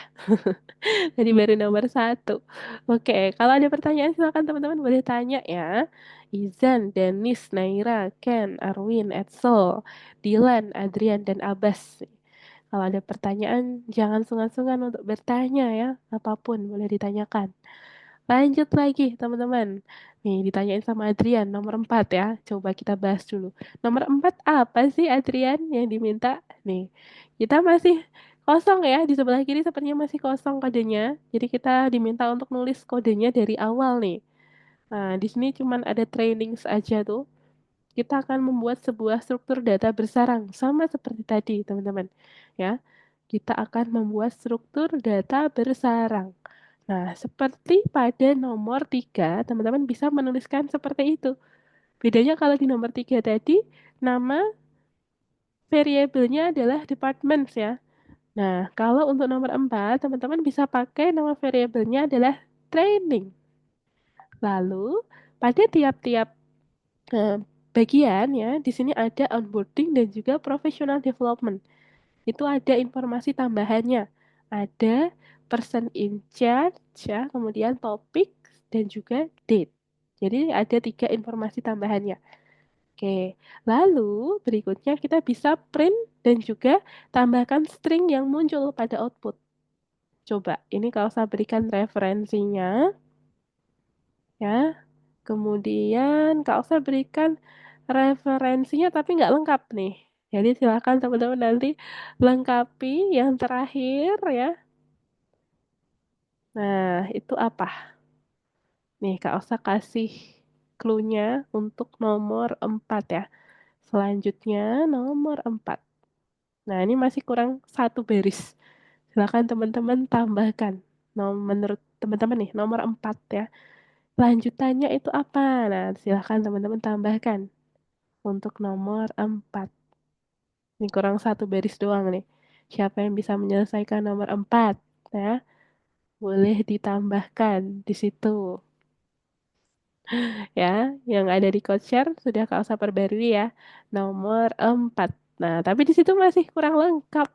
Tadi baru nomor 1. Oke, kalau ada pertanyaan silakan teman-teman boleh tanya ya. Izan, Dennis, Naira, Ken, Arwin, Edsel, Dilan, Adrian, dan Abbas. Kalau ada pertanyaan, jangan sungkan-sungkan untuk bertanya ya. Apapun boleh ditanyakan. Lanjut lagi teman-teman. Nih ditanyain sama Adrian nomor 4 ya. Coba kita bahas dulu. Nomor 4 apa sih Adrian yang diminta? Nih, kita masih kosong ya. Di sebelah kiri sepertinya masih kosong kodenya. Jadi kita diminta untuk nulis kodenya dari awal nih. Nah, di sini cuman ada trainings aja tuh. Kita akan membuat sebuah struktur data bersarang sama seperti tadi, teman-teman. Ya, kita akan membuat struktur data bersarang. Nah, seperti pada nomor 3, teman-teman bisa menuliskan seperti itu. Bedanya kalau di nomor 3 tadi, nama variabelnya adalah departments ya. Nah, kalau untuk nomor 4, teman-teman bisa pakai nama variabelnya adalah training. Lalu, pada tiap-tiap eh, bagian ya, di sini ada onboarding dan juga professional development. Itu ada informasi tambahannya. Ada person in charge ya, kemudian topik dan juga date. Jadi ada 3 informasi tambahannya. Oke, lalu berikutnya kita bisa print dan juga tambahkan string yang muncul pada output. Coba, ini kalau saya berikan referensinya ya. Kemudian kalau saya berikan referensinya tapi nggak lengkap nih. Jadi silakan teman-teman nanti lengkapi yang terakhir ya. Nah, itu apa? Nih, Kak Osa kasih clue-nya untuk nomor 4 ya. Selanjutnya nomor 4. Nah, ini masih kurang satu baris. Silakan teman-teman tambahkan. Menurut teman-teman nih, nomor 4 ya. Lanjutannya itu apa? Nah, silakan teman-teman tambahkan untuk nomor 4. Ini kurang satu baris doang nih. Siapa yang bisa menyelesaikan nomor 4? Ya, boleh ditambahkan di situ. Ya, yang ada di code share sudah Kak Elsa perbarui ya. Nomor 4. Nah, tapi di situ masih kurang lengkap.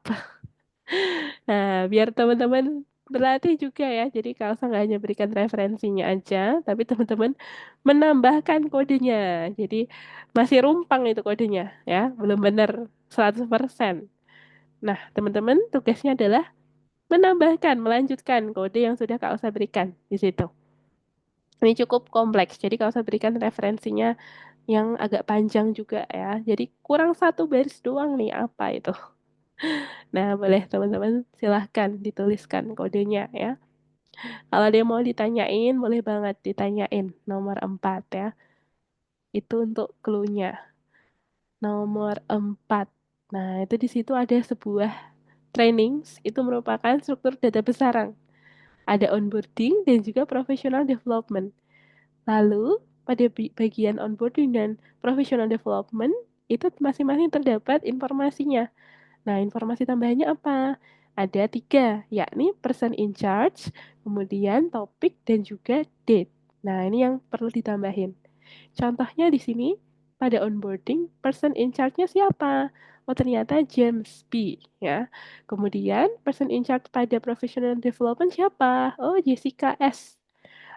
Nah, biar teman-teman berlatih juga ya. Jadi Kak Elsa nggak hanya berikan referensinya aja, tapi teman-teman menambahkan kodenya. Jadi masih rumpang itu kodenya ya, belum benar 100%. Nah, teman-teman tugasnya adalah menambahkan, melanjutkan kode yang sudah Kak Elsa berikan di situ. Ini cukup kompleks, jadi Kak Elsa berikan referensinya yang agak panjang juga ya. Jadi kurang satu baris doang nih apa itu. Nah, boleh teman-teman silahkan dituliskan kodenya ya. Kalau dia mau ditanyain, boleh banget ditanyain nomor 4 ya. Itu untuk clue-nya. Nomor 4. Nah, itu di situ ada sebuah trainings, itu merupakan struktur data besaran. Ada onboarding dan juga professional development. Lalu, pada bagian onboarding dan professional development, itu masing-masing terdapat informasinya. Nah, informasi tambahannya apa? Ada 3, yakni person in charge, kemudian topik, dan juga date. Nah, ini yang perlu ditambahin. Contohnya di sini, pada onboarding, person in charge-nya siapa? Oh, ternyata James B. Ya. Kemudian, person in charge pada professional development siapa? Oh, Jessica S.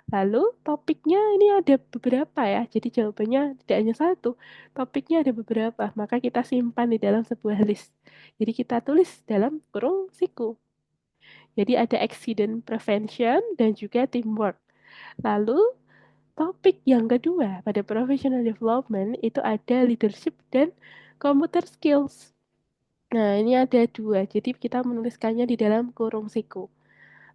Lalu topiknya ini ada beberapa ya, jadi jawabannya tidak hanya satu, topiknya ada beberapa, maka kita simpan di dalam sebuah list. Jadi kita tulis dalam kurung siku. Jadi ada accident prevention dan juga teamwork. Lalu topik yang kedua pada professional development itu ada leadership dan computer skills. Nah, ini ada dua, jadi kita menuliskannya di dalam kurung siku.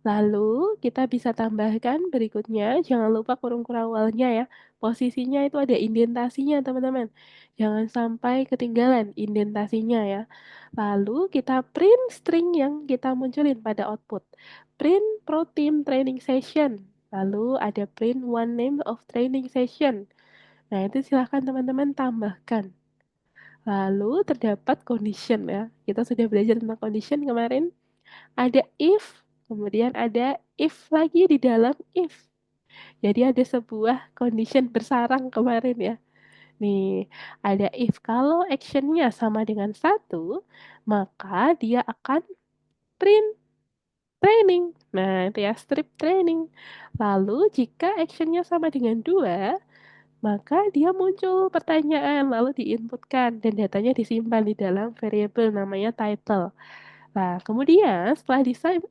Lalu kita bisa tambahkan berikutnya, jangan lupa kurung-kurung awalnya ya. Posisinya itu ada indentasinya teman-teman. Jangan sampai ketinggalan indentasinya ya. Lalu kita print string yang kita munculin pada output. Print protein training session. Lalu ada print one name of training session. Nah itu silahkan teman-teman tambahkan. Lalu terdapat condition ya. Kita sudah belajar tentang condition kemarin. Ada if, kemudian ada if lagi di dalam if. Jadi ada sebuah condition bersarang kemarin ya. Nih, ada if kalau actionnya sama dengan satu, maka dia akan print training. Nah, itu ya strip training. Lalu jika actionnya sama dengan dua, maka dia muncul pertanyaan lalu diinputkan dan datanya disimpan di dalam variabel namanya title. Nah, kemudian setelah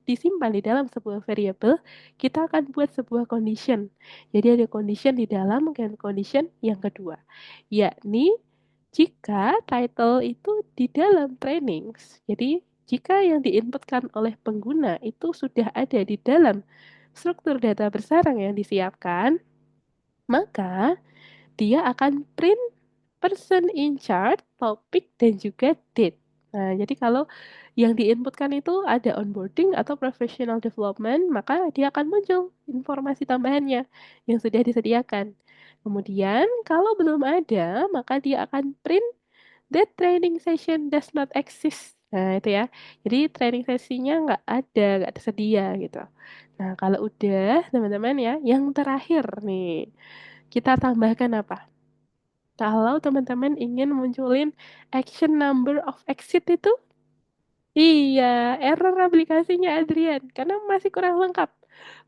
disimpan di dalam sebuah variabel, kita akan buat sebuah condition. Jadi ada condition di dalam dan condition yang kedua, yakni jika title itu di dalam trainings. Jadi jika yang diinputkan oleh pengguna itu sudah ada di dalam struktur data bersarang yang disiapkan, maka dia akan print person in charge, topik, dan juga date. Nah, jadi kalau yang diinputkan itu ada onboarding atau professional development, maka dia akan muncul informasi tambahannya yang sudah disediakan. Kemudian, kalau belum ada, maka dia akan print that training session does not exist. Nah, itu ya. Jadi training sesinya nggak ada, nggak tersedia gitu. Nah, kalau udah, teman-teman ya, yang terakhir nih, kita tambahkan apa? Kalau teman-teman ingin munculin action number of exit itu, iya, error aplikasinya Adrian, karena masih kurang lengkap.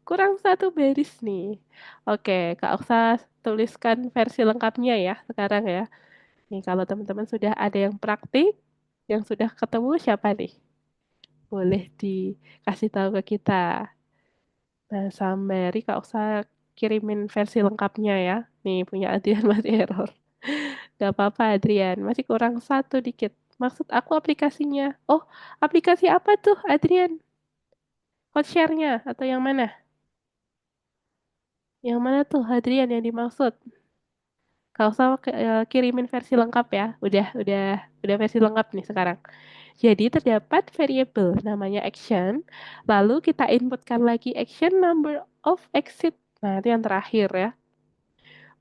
Kurang satu baris nih. Oke, Kak Oksa tuliskan versi lengkapnya ya sekarang ya. Nih, kalau teman-teman sudah ada yang praktik, yang sudah ketemu siapa nih? Boleh dikasih tahu ke kita. Nah, sambari Kak Oksa kirimin versi lengkapnya ya. Nih, punya Adrian masih error. Gak apa-apa Adrian, masih kurang satu dikit. Maksud aku aplikasinya. Oh, aplikasi apa tuh Adrian? Codeshare-nya atau yang mana? Yang mana tuh Adrian yang dimaksud? Kau usah kirimin versi lengkap ya. Udah versi lengkap nih sekarang. Jadi terdapat variable namanya action. Lalu kita inputkan lagi action number of exit. Nah, itu yang terakhir ya.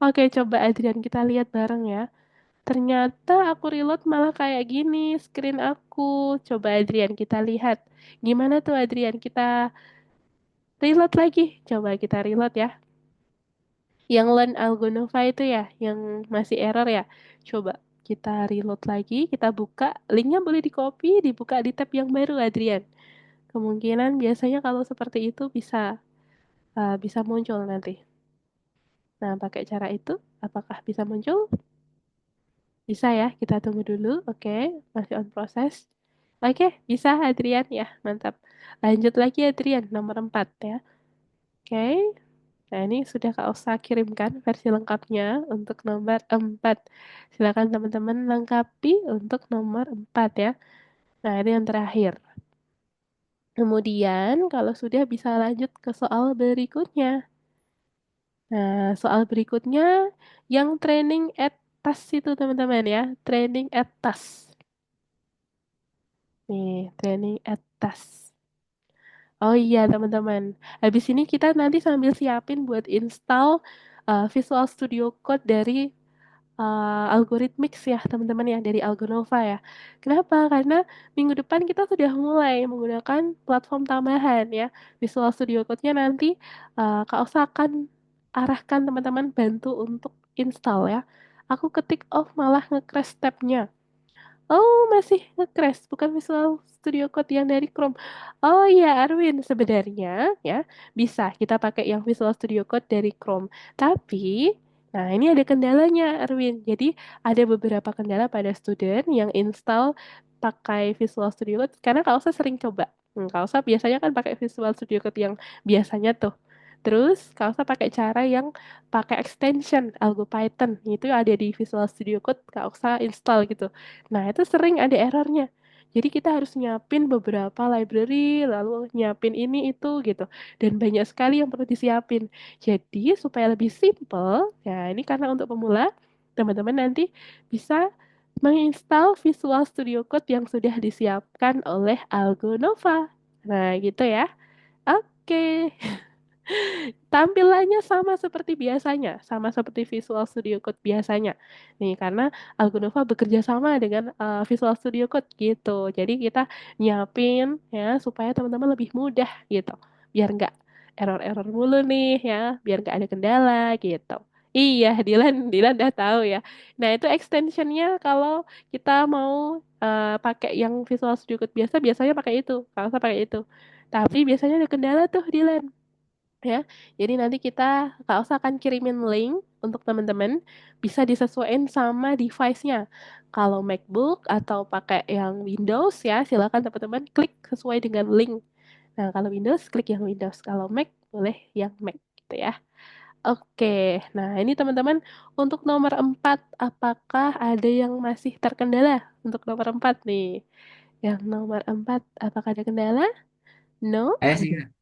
Oke, coba Adrian kita lihat bareng ya. Ternyata aku reload malah kayak gini screen aku. Coba Adrian kita lihat. Gimana tuh Adrian? Kita reload lagi. Coba kita reload ya. Yang learn Algonova itu ya, yang masih error ya. Coba kita reload lagi, kita buka. Linknya boleh di copy, dibuka di tab yang baru Adrian. Kemungkinan biasanya kalau seperti itu bisa muncul nanti. Nah, pakai cara itu, apakah bisa muncul? Bisa ya, kita tunggu dulu. Oke, masih on proses. Oke, bisa Adrian ya, mantap. Lanjut lagi Adrian, nomor 4 ya. Oke, nah ini sudah Kak Osa kirimkan versi lengkapnya untuk nomor 4. Silakan teman-teman lengkapi untuk nomor 4 ya. Nah, ini yang terakhir. Kemudian kalau sudah bisa lanjut ke soal berikutnya. Nah, soal berikutnya yang training at task itu teman-teman ya. Training at task. Nih, training at task. Oh iya teman-teman, habis ini kita nanti sambil siapin buat install Visual Studio Code dari Algorithmics ya teman-teman ya, dari Algonova ya. Kenapa? Karena minggu depan kita sudah mulai menggunakan platform tambahan ya. Visual Studio Code-nya nanti Kak Osa akan arahkan teman-teman bantu untuk install ya. Aku ketik off malah nge-crash tab-nya. Oh, masih nge-crash, bukan Visual Studio Code yang dari Chrome. Oh iya, Arwin, sebenarnya ya bisa kita pakai yang Visual Studio Code dari Chrome. Tapi, nah ini ada kendalanya, Arwin. Jadi ada beberapa kendala pada student yang install pakai Visual Studio Code karena Kak Osa sering coba. Kak Osa biasanya kan pakai Visual Studio Code yang biasanya tuh. Terus Kak Osa pakai cara yang pakai extension Algo Python. Itu ada di Visual Studio Code Kak Oksa install gitu. Nah, itu sering ada errornya. Jadi kita harus nyiapin beberapa library, lalu nyiapin ini itu gitu. Dan banyak sekali yang perlu disiapin. Jadi supaya lebih simple, ya ini karena untuk pemula, teman-teman nanti bisa menginstal Visual Studio Code yang sudah disiapkan oleh Algonova. Nah, gitu ya. Oke. Tampilannya sama seperti biasanya, sama seperti Visual Studio Code biasanya. Nih, karena Algonova bekerja sama dengan Visual Studio Code gitu. Jadi kita nyiapin ya supaya teman-teman lebih mudah gitu. Biar nggak error-error mulu nih ya, biar nggak ada kendala gitu. Iya, Dilan, Dilan udah tahu ya. Nah, itu extensionnya kalau kita mau pakai yang Visual Studio Code biasa, biasanya pakai itu. Kalau saya pakai itu. Tapi biasanya ada kendala tuh, Dilan ya. Jadi nanti Kak Osa akan kirimin link untuk teman-teman bisa disesuaikan sama device-nya. Kalau MacBook atau pakai yang Windows ya, silakan teman-teman klik sesuai dengan link. Nah, kalau Windows klik yang Windows, kalau Mac boleh yang Mac gitu ya. Oke, nah ini teman-teman untuk nomor 4 apakah ada yang masih terkendala untuk nomor 4 nih? Yang nomor 4 apakah ada kendala? No? Saya sih Kak.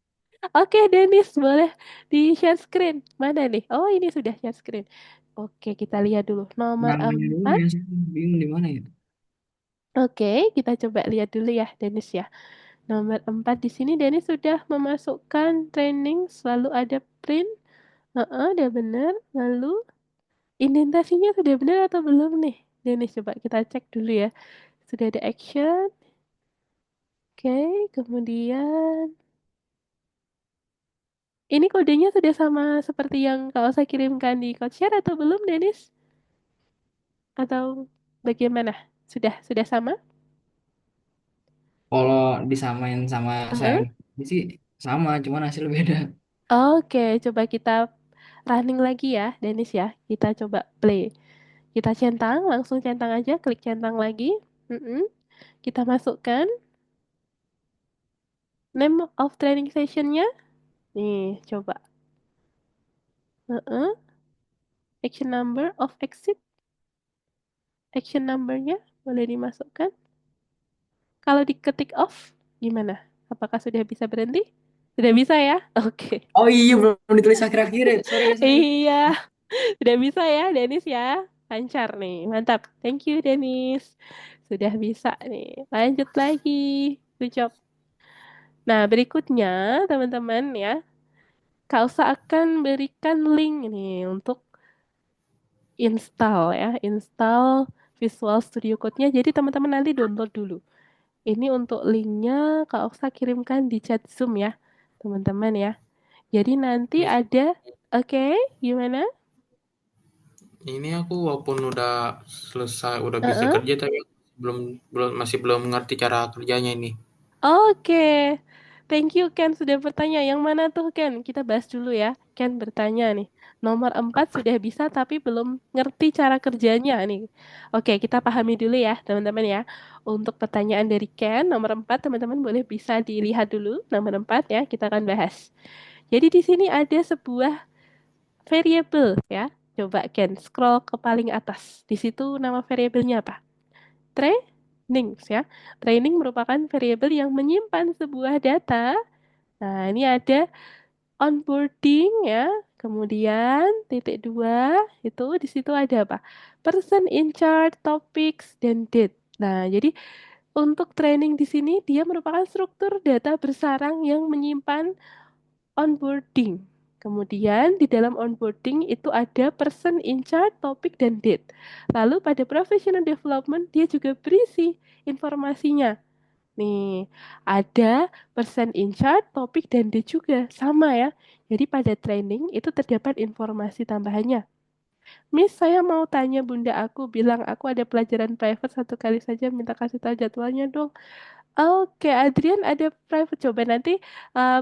Oke, Denis, boleh di share screen. Mana nih? Oh, ini sudah share screen. Oke, kita lihat dulu. Nomor Namanya dulu 4. ya, saya bingung di mana ya. Oke, kita coba lihat dulu ya, Denis ya. Nomor 4 di sini Denis sudah memasukkan training, selalu ada print. Heeh, udah benar. Lalu indentasinya sudah benar atau belum nih? Denis coba kita cek dulu ya. Sudah ada action. Oke, kemudian ini kodenya sudah sama seperti yang kalau saya kirimkan di CodeShare atau belum, Denis? Atau bagaimana? Sudah sama? Kalau disamain sama saya Heeh. ini sih sama, cuman hasil beda. Oke, coba kita running lagi ya, Denis ya. Kita coba play. Kita centang, langsung centang aja, klik centang lagi. Mm-mm. Kita masukkan name of training sessionnya. Nih, coba. Heeh. Action number of exit. Action numbernya boleh dimasukkan. Kalau diketik off, gimana? Apakah sudah bisa berhenti? Sudah bisa ya? Oke. Oh iya, belum ditulis akhir-akhir ya. Sorry, sorry. Iya, sudah bisa ya, Denis ya. Lancar nih, mantap. Thank you, Denis. Sudah bisa nih. Lanjut lagi. Good job. Nah, berikutnya, teman-teman ya, Kak Usa akan berikan link nih untuk install ya, install Visual Studio Code-nya. Jadi teman-teman nanti download dulu. Ini untuk linknya Kak Oksa kirimkan di chat Zoom ya, teman-teman ya. Jadi nanti Miss, ada, oke, gimana? ini aku walaupun udah selesai, udah bisa Heeh. kerja, tapi belum belum masih belum mengerti cara kerjanya ini. Oke, thank you Ken sudah bertanya. Yang mana tuh Ken? Kita bahas dulu ya. Ken bertanya nih. Nomor 4 sudah bisa tapi belum ngerti cara kerjanya nih. Oke, kita pahami dulu ya teman-teman ya. Untuk pertanyaan dari Ken, nomor 4 teman-teman boleh bisa dilihat dulu. Nomor 4 ya, kita akan bahas. Jadi di sini ada sebuah variable ya. Coba Ken scroll ke paling atas. Di situ nama variabelnya apa? Trainings ya. Training merupakan variabel yang menyimpan sebuah data. Nah, ini ada onboarding ya. Kemudian titik dua itu di situ ada apa? Person in charge, topics, dan date. Nah, jadi untuk training di sini dia merupakan struktur data bersarang yang menyimpan onboarding. Kemudian di dalam onboarding itu ada person in charge, topik, dan date. Lalu pada professional development dia juga berisi informasinya. Nih, ada person in charge, topik, dan date juga. Sama ya. Jadi pada training itu terdapat informasi tambahannya. Miss, saya mau tanya bunda aku, bilang aku ada pelajaran private satu kali saja, minta kasih tahu jadwalnya dong. Oke, Adrian ada private. Coba nanti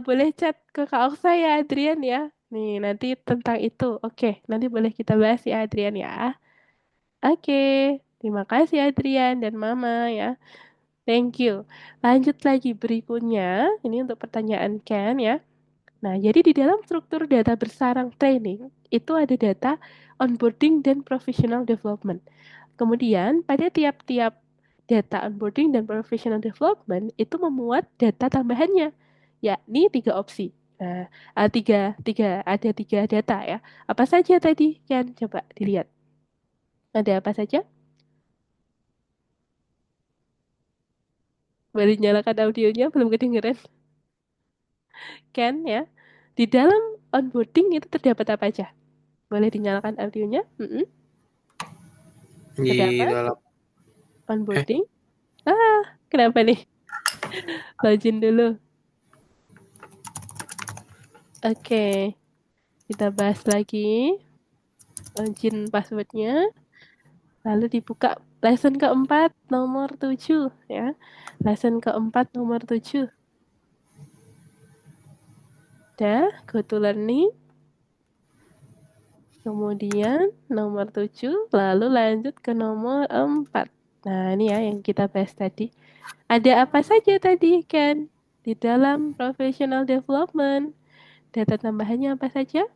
boleh chat ke Kak Oksa ya, Adrian ya. Nih, nanti tentang itu. Oke, nanti boleh kita bahas ya, Adrian ya. Oke, terima kasih Adrian dan Mama ya. Thank you. Lanjut lagi berikutnya. Ini untuk pertanyaan Ken ya. Nah, jadi di dalam struktur data bersarang training, itu ada data onboarding dan professional development. Kemudian, pada tiap-tiap data onboarding dan professional development itu memuat data tambahannya, yakni 3 opsi. Nah, ada tiga data ya. Apa saja tadi, Ken? Coba dilihat. Ada apa saja? Boleh nyalakan audionya, belum kedengeran. Ken ya. Di dalam onboarding itu terdapat apa aja? Boleh dinyalakan audionya? Di Ada apa? dalam Onboarding? Kenapa nih? Login dulu. Oke, kita bahas lagi. Login passwordnya. Lalu dibuka lesson keempat nomor 7 ya. Lesson keempat nomor 7. Udah, go to learning. Kemudian nomor 7, lalu lanjut ke nomor 4. Nah, ini ya yang kita bahas tadi. Ada apa saja tadi, Ken? Di dalam professional development, data tambahannya apa saja?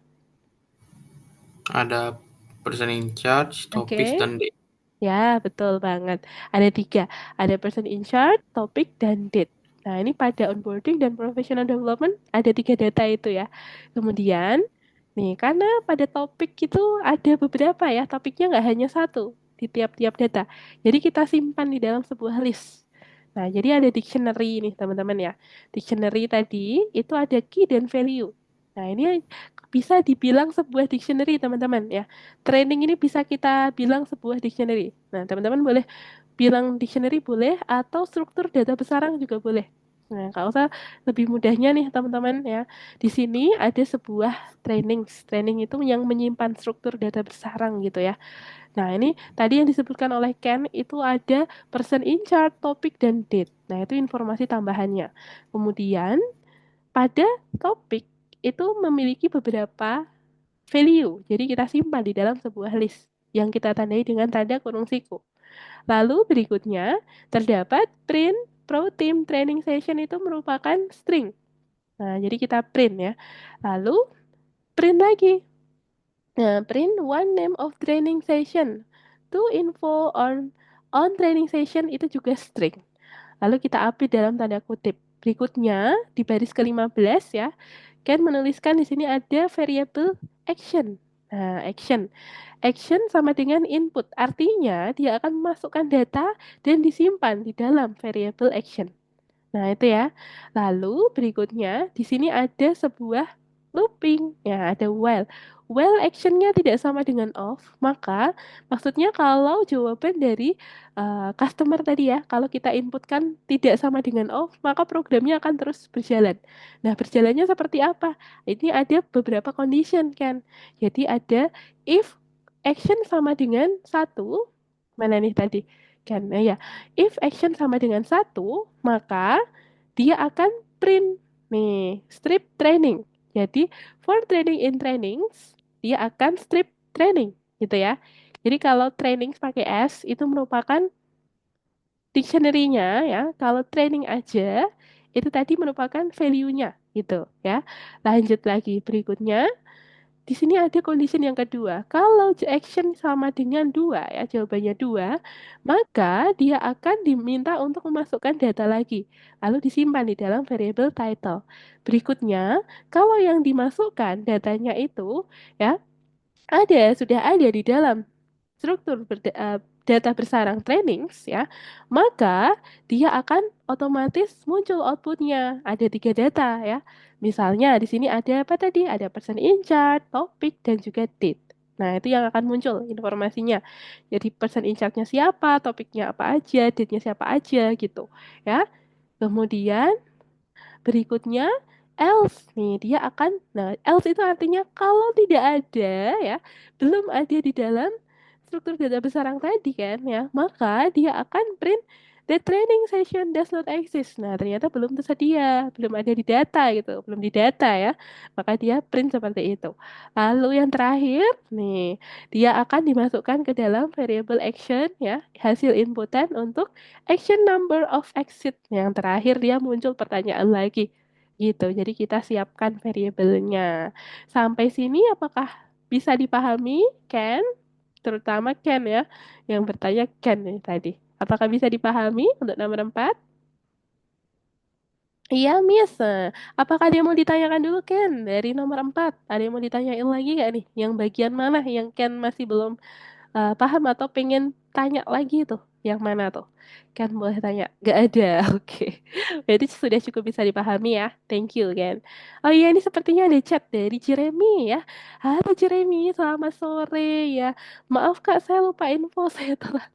ada person in charge, topics, Oke. dan date. Ya, betul banget. Ada 3. Ada person in charge, topic, dan date. Nah, ini pada onboarding dan professional development ada 3 data itu ya. Kemudian, nih, karena pada topik itu ada beberapa ya, topiknya nggak hanya satu di tiap-tiap data. Jadi kita simpan di dalam sebuah list. Nah, jadi ada dictionary nih teman-teman ya. Dictionary tadi itu ada key dan value. Nah, ini bisa dibilang sebuah dictionary teman-teman ya. Training ini bisa kita bilang sebuah dictionary. Nah, teman-teman boleh bilang dictionary boleh atau struktur data besaran juga boleh. Nah, kalau usah lebih mudahnya nih teman-teman ya. Di sini ada sebuah training. Training itu yang menyimpan struktur data bersarang gitu ya. Nah, ini tadi yang disebutkan oleh Ken itu ada person in charge, topik, dan date. Nah, itu informasi tambahannya. Kemudian, pada topik itu memiliki beberapa value. Jadi kita simpan di dalam sebuah list yang kita tandai dengan tanda kurung siku. Lalu berikutnya terdapat print pro team training session itu merupakan string. Nah, jadi kita print ya. Lalu print lagi. Nah, print one name of training session. Two info on training session itu juga string. Lalu kita update dalam tanda kutip. Berikutnya di baris ke-15 ya, Ken menuliskan di sini ada variable action. Nah, action. Action sama dengan input. Artinya dia akan memasukkan data dan disimpan di dalam variable action. Nah, itu ya. Lalu berikutnya di sini ada sebuah looping. Ya, ada while. While actionnya tidak sama dengan off, maka maksudnya kalau jawaban dari customer tadi ya, kalau kita inputkan tidak sama dengan off, maka programnya akan terus berjalan. Nah, berjalannya seperti apa? Ini ada beberapa condition kan. Jadi ada if action sama dengan satu, mana nih tadi? Kan, nah ya, if action sama dengan satu, maka dia akan print nih strip training. Jadi for training in trainings dia akan strip training gitu ya. Jadi kalau training pakai S itu merupakan dictionary-nya ya. Kalau training aja itu tadi merupakan value-nya gitu ya. Lanjut lagi berikutnya. Di sini ada condition yang kedua. Kalau action sama dengan 2 ya, jawabannya 2, maka dia akan diminta untuk memasukkan data lagi. Lalu disimpan di dalam variable title. Berikutnya, kalau yang dimasukkan datanya itu ya sudah ada di dalam struktur data bersarang trainings ya, maka dia akan otomatis muncul outputnya. Ada 3 data ya. Misalnya di sini ada apa tadi? Ada person in charge, topic, dan juga date. Nah, itu yang akan muncul informasinya. Jadi person in charge-nya siapa, topiknya apa aja, date-nya siapa aja gitu ya. Kemudian berikutnya else nih dia akan else itu artinya kalau tidak ada ya, belum ada di dalam struktur data besaran tadi kan ya, maka dia akan print the training session does not exist. Nah, ternyata belum tersedia, belum ada di data gitu, belum di data ya. Maka dia print seperti itu. Lalu yang terakhir nih, dia akan dimasukkan ke dalam variable action ya, hasil inputan untuk action number of exit. Yang terakhir dia muncul pertanyaan lagi gitu. Jadi kita siapkan variabelnya. Sampai sini apakah bisa dipahami, Ken? Terutama Ken ya, yang bertanya Ken nih tadi. Apakah bisa dipahami untuk nomor 4? Iya, Miss. Apakah dia mau ditanyakan dulu, Ken? Dari nomor 4. Ada yang mau ditanyain lagi nggak nih? Yang bagian mana yang Ken masih belum paham atau pengen tanya lagi tuh? Yang mana tuh? Kan boleh tanya. Gak ada, oke. Berarti sudah cukup bisa dipahami ya. Thank you, Ken. Oh iya, ini sepertinya ada chat dari Jeremy ya. Halo Jeremy, selamat sore ya. Maaf Kak, saya lupa info saya telat.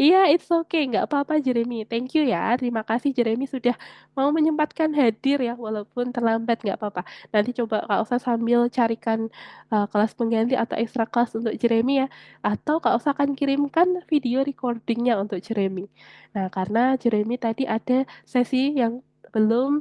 Iya, it's okay, nggak apa-apa Jeremy. Thank you ya. Terima kasih Jeremy sudah mau menyempatkan hadir ya, walaupun terlambat nggak apa-apa. Nanti coba Kak Osa sambil carikan kelas pengganti atau ekstra kelas untuk Jeremy ya. Atau Kak Osa akan kirimkan video recordingnya untuk Jeremy. Nah, karena Jeremy tadi ada sesi yang belum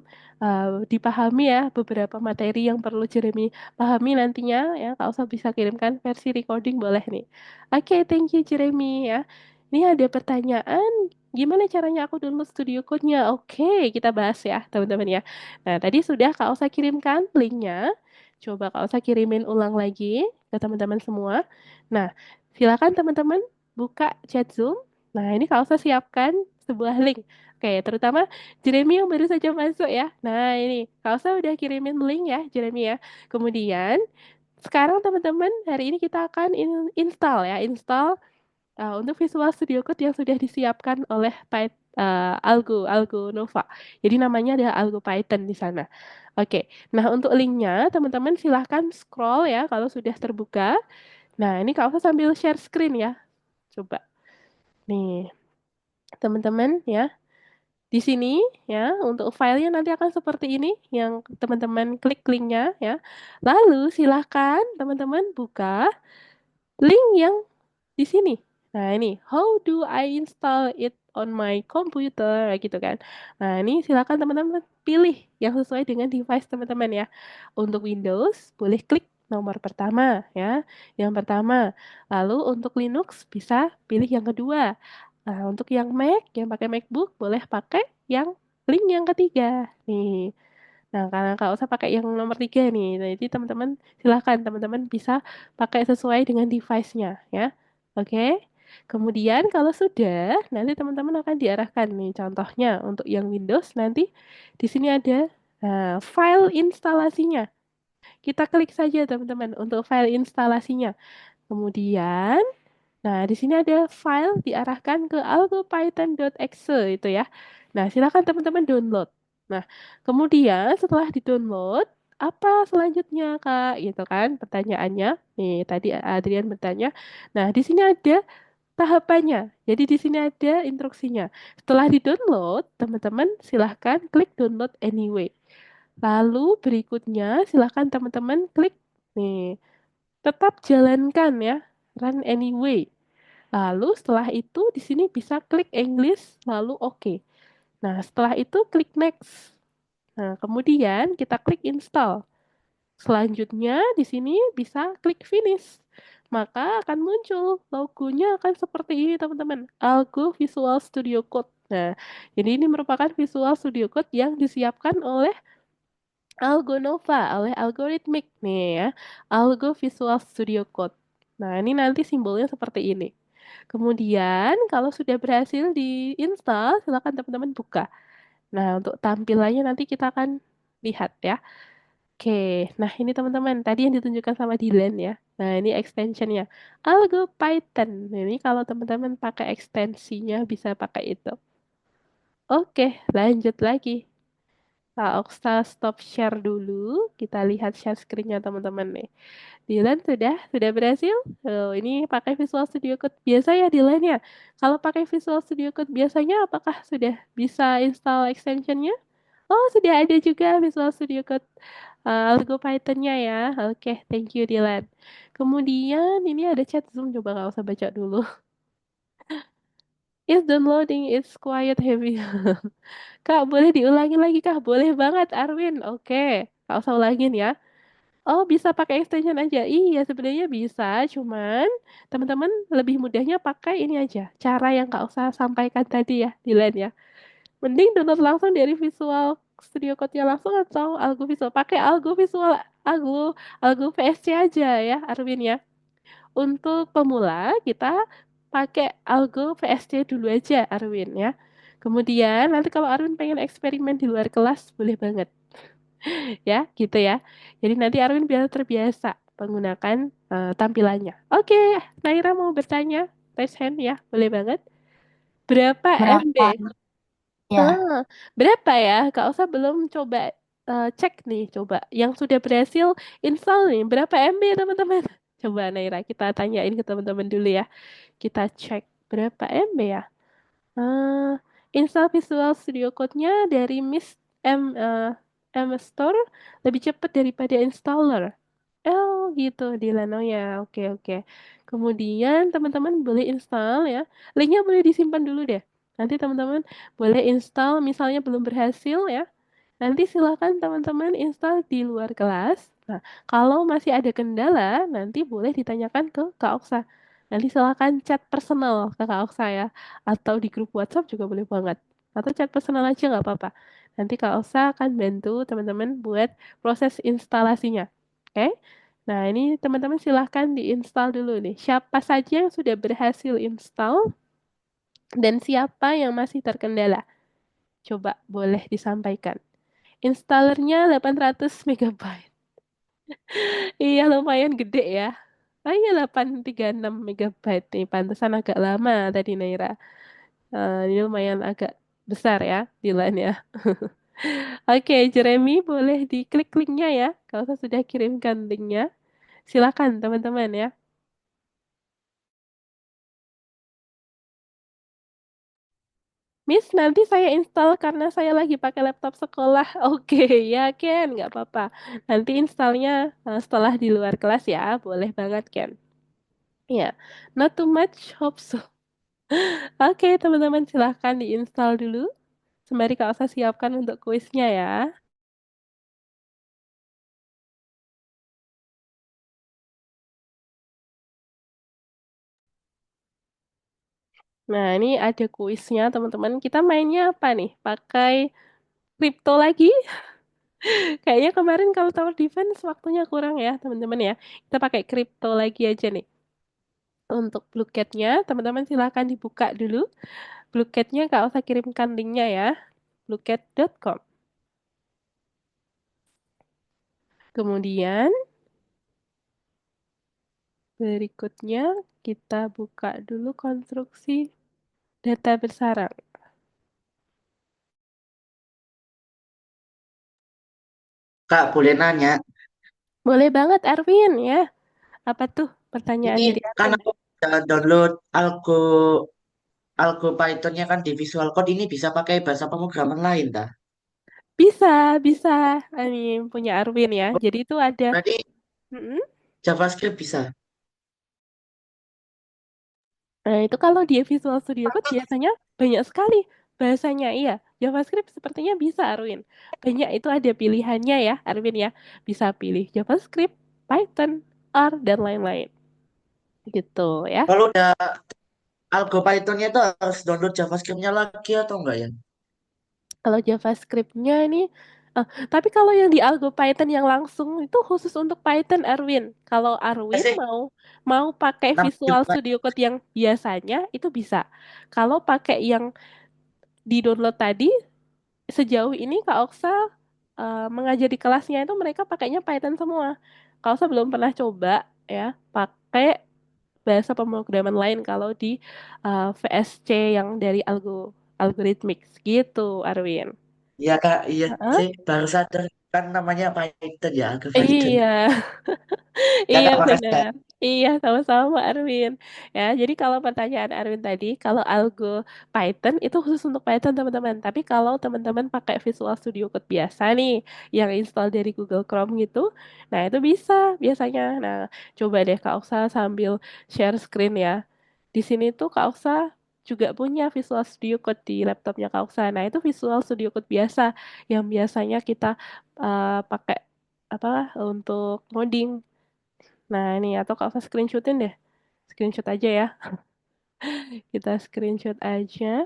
dipahami ya, beberapa materi yang perlu Jeremy pahami nantinya ya. Kak Osa bisa kirimkan versi recording boleh nih. Oke, thank you Jeremy ya. Ini ada pertanyaan, gimana caranya aku download Studio Code-nya? Oke, kita bahas ya, teman-teman ya. Nah, tadi sudah Kak Osa kirimkan linknya. Coba Kak Osa kirimin ulang lagi ke teman-teman semua. Nah, silakan teman-teman buka chat Zoom. Nah, ini Kak Osa siapkan sebuah link. Oke, terutama Jeremy yang baru saja masuk ya. Nah, ini Kak Osa udah kirimin link ya, Jeremy ya. Kemudian, sekarang teman-teman, hari ini kita akan install ya, install untuk Visual Studio Code yang sudah disiapkan oleh Algo Nova. Jadi namanya ada Algo Python di sana. Oke, nah untuk linknya teman-teman silahkan scroll ya kalau sudah terbuka. Nah ini Kak Alfa sambil share screen ya. Coba. Nih, teman-teman ya. Di sini ya, untuk filenya nanti akan seperti ini yang teman-teman klik linknya ya. Lalu silahkan teman-teman buka link yang di sini. Nah, ini how do I install it on my computer gitu kan. Nah, ini silakan teman-teman pilih yang sesuai dengan device teman-teman ya. Untuk Windows boleh klik nomor pertama ya. Yang pertama. Lalu untuk Linux bisa pilih yang kedua. Nah, untuk yang Mac, yang pakai MacBook boleh pakai yang link yang ketiga. Nih. Nah, karena kalau usah pakai yang nomor 3 nih. Nah, jadi teman-teman silahkan teman-teman bisa pakai sesuai dengan device-nya ya. Oke. Kemudian kalau sudah, nanti teman-teman akan diarahkan nih contohnya untuk yang Windows nanti di sini ada file instalasinya. Kita klik saja teman-teman untuk file instalasinya. Kemudian nah, di sini ada file diarahkan ke algopython.exe itu ya. Nah, silakan teman-teman download. Nah, kemudian setelah di-download, apa selanjutnya, Kak? Gitu kan pertanyaannya. Nih, tadi Adrian bertanya. Nah, di sini ada tahapannya. Jadi di sini ada instruksinya. Setelah di-download, teman-teman silahkan klik download anyway. Lalu berikutnya silahkan teman-teman klik nih, tetap jalankan ya, run anyway. Lalu setelah itu di sini bisa klik English lalu oke. Nah, setelah itu klik next. Nah, kemudian kita klik install. Selanjutnya di sini bisa klik finish. Maka akan muncul logonya akan seperti ini teman-teman. Algo Visual Studio Code. Nah, jadi ini merupakan Visual Studio Code yang disiapkan oleh Algo Nova, oleh Algorithmic nih ya. Algo Visual Studio Code. Nah, ini nanti simbolnya seperti ini. Kemudian kalau sudah berhasil diinstal, silakan teman-teman buka. Nah, untuk tampilannya nanti kita akan lihat ya. Oke, nah ini teman-teman, tadi yang ditunjukkan sama Dylan ya. Nah, ini extensionnya. Algo Python. Nah, ini kalau teman-teman pakai ekstensinya bisa pakai itu. Oke, lanjut lagi. Kak Oksa stop share dulu. Kita lihat share screen-nya teman-teman nih. Dylan sudah berhasil? Oh, ini pakai Visual Studio Code biasa ya Dylan ya. Kalau pakai Visual Studio Code biasanya apakah sudah bisa install extensionnya? Oh, sudah ada juga Visual Studio Code Algo Python-nya ya. Oke, thank you Dylan. Kemudian ini ada chat Zoom, coba nggak usah baca dulu. Is downloading, it's quite heavy. Kak, boleh diulangi lagi Kak? Boleh banget Arwin. Oke, Kak usah ulangin ya. Oh, bisa pakai extension aja. Iya, sebenarnya bisa, cuman teman-teman lebih mudahnya pakai ini aja. Cara yang Kak usah sampaikan tadi ya, Dilan ya. Mending download langsung dari Visual Studio Code-nya langsung atau Algo Visual. Pakai Algo Visual, Algo VSC aja ya, Arwin ya. Untuk pemula, kita pakai Algo VSC dulu aja Arwin ya. Kemudian nanti kalau Arwin pengen eksperimen di luar kelas boleh banget ya, gitu ya. Jadi nanti Arwin biar terbiasa menggunakan tampilannya. Oke, Naira mau bertanya, raise hand ya, boleh banget. Berapa MB? Berapa? Ya, Ah, berapa ya? Kak Osa belum coba cek nih, coba. Yang sudah berhasil install nih, berapa MB teman-teman? Coba Naira, kita tanyain ke teman-teman dulu ya. Kita cek berapa MB ya? Ah, install Visual Studio Code-nya dari Miss M Store lebih cepat daripada installer. Oh gitu di Lenovo. Oke oke. Kemudian teman-teman boleh install ya. Linknya boleh disimpan dulu deh. Nanti teman-teman boleh install misalnya belum berhasil ya. Nanti silakan teman-teman install di luar kelas. Nah, kalau masih ada kendala, nanti boleh ditanyakan ke Kak Oksa. Nanti silakan chat personal ke Kak Oksa ya. Atau di grup WhatsApp juga boleh banget. Atau chat personal aja nggak apa-apa. Nanti Kak Oksa akan bantu teman-teman buat proses instalasinya. Oke? Nah, ini teman-teman silahkan diinstal dulu nih. Siapa saja yang sudah berhasil install dan siapa yang masih terkendala? Coba boleh disampaikan. Installernya 800 megabyte. Iya, lumayan gede ya. Ah iya 836 megabyte nih. Pantesan agak lama tadi Naira. Ini lumayan agak besar ya di line ya. Oke, Jeremy boleh diklik linknya ya. Kalau saya sudah kirimkan linknya. Silakan teman-teman ya. Miss, nanti saya install karena saya lagi pakai laptop sekolah. Oke, ya Ken, nggak apa-apa. Nanti installnya setelah di luar kelas ya. Boleh banget Ken. Ya, not too much, hope so. Oke, teman-teman silahkan diinstal dulu. Sembari Kak Osa siapkan untuk kuisnya ya. Nah, ini ada kuisnya teman-teman. Kita mainnya apa nih? Pakai kripto lagi? Kayaknya kemarin kalau tower defense waktunya kurang ya teman-teman ya. Kita pakai kripto lagi aja nih. Untuk blue cat-nya, teman-teman silahkan dibuka dulu. Blue cat-nya Kak Osa kirimkan linknya ya. bluecat.com. Kemudian berikutnya kita buka dulu konstruksi data bersarang. Kak, boleh nanya. Boleh banget Arvin ya. Apa tuh pertanyaan Ini dari kan Arvin? aku udah download Algo Python-nya kan di Visual Code ini bisa pakai bahasa pemrograman lain, dah. Bisa, bisa. Ini punya Arvin ya. Oh, Jadi itu ada. berarti Mm-mm. JavaScript bisa. Nah, itu kalau di Visual Studio Code biasanya banyak sekali bahasanya. Iya, JavaScript sepertinya bisa Arvin. Banyak itu ada pilihannya ya Arvin ya. Bisa pilih JavaScript, Python, R, dan lain-lain. Gitu ya. Kalau udah Algo Python-nya itu harus download JavaScript-nya lagi atau enggak ya? Kalau JavaScript-nya ini, tapi kalau yang di Algo Python yang langsung itu khusus untuk Python, Arwin. Kalau Ya Arwin sih, mau mau pakai nama Visual juga. Studio Code yang biasanya itu bisa. Kalau pakai yang di download tadi, sejauh ini Kak Oksa mengajar di kelasnya itu mereka pakainya Python semua. Kak Oksa belum pernah coba ya pakai bahasa pemrograman lain kalau di VSC yang dari algorithmics gitu, Arwin. Iya Kak, iya Heeh. sih. Baru sadar kan namanya Python ya, Algo Python. Iya, Ya iya Kak, makasih Kak. benar. Iya, sama-sama Arwin. Ya, jadi kalau pertanyaan Arwin tadi, kalau algo Python itu khusus untuk Python teman-teman. Tapi kalau teman-teman pakai Visual Studio Code biasa nih, yang install dari Google Chrome gitu, nah itu bisa biasanya. Nah, coba deh Kak Oksa sambil share screen ya. Di sini tuh Kak Oksa juga punya Visual Studio Code di laptopnya Kak Oksa. Nah, itu Visual Studio Code biasa yang biasanya kita pakai apa untuk ngoding. Nah, ini atau Kak usah screenshotin deh. Screenshot aja ya. Kita screenshot aja.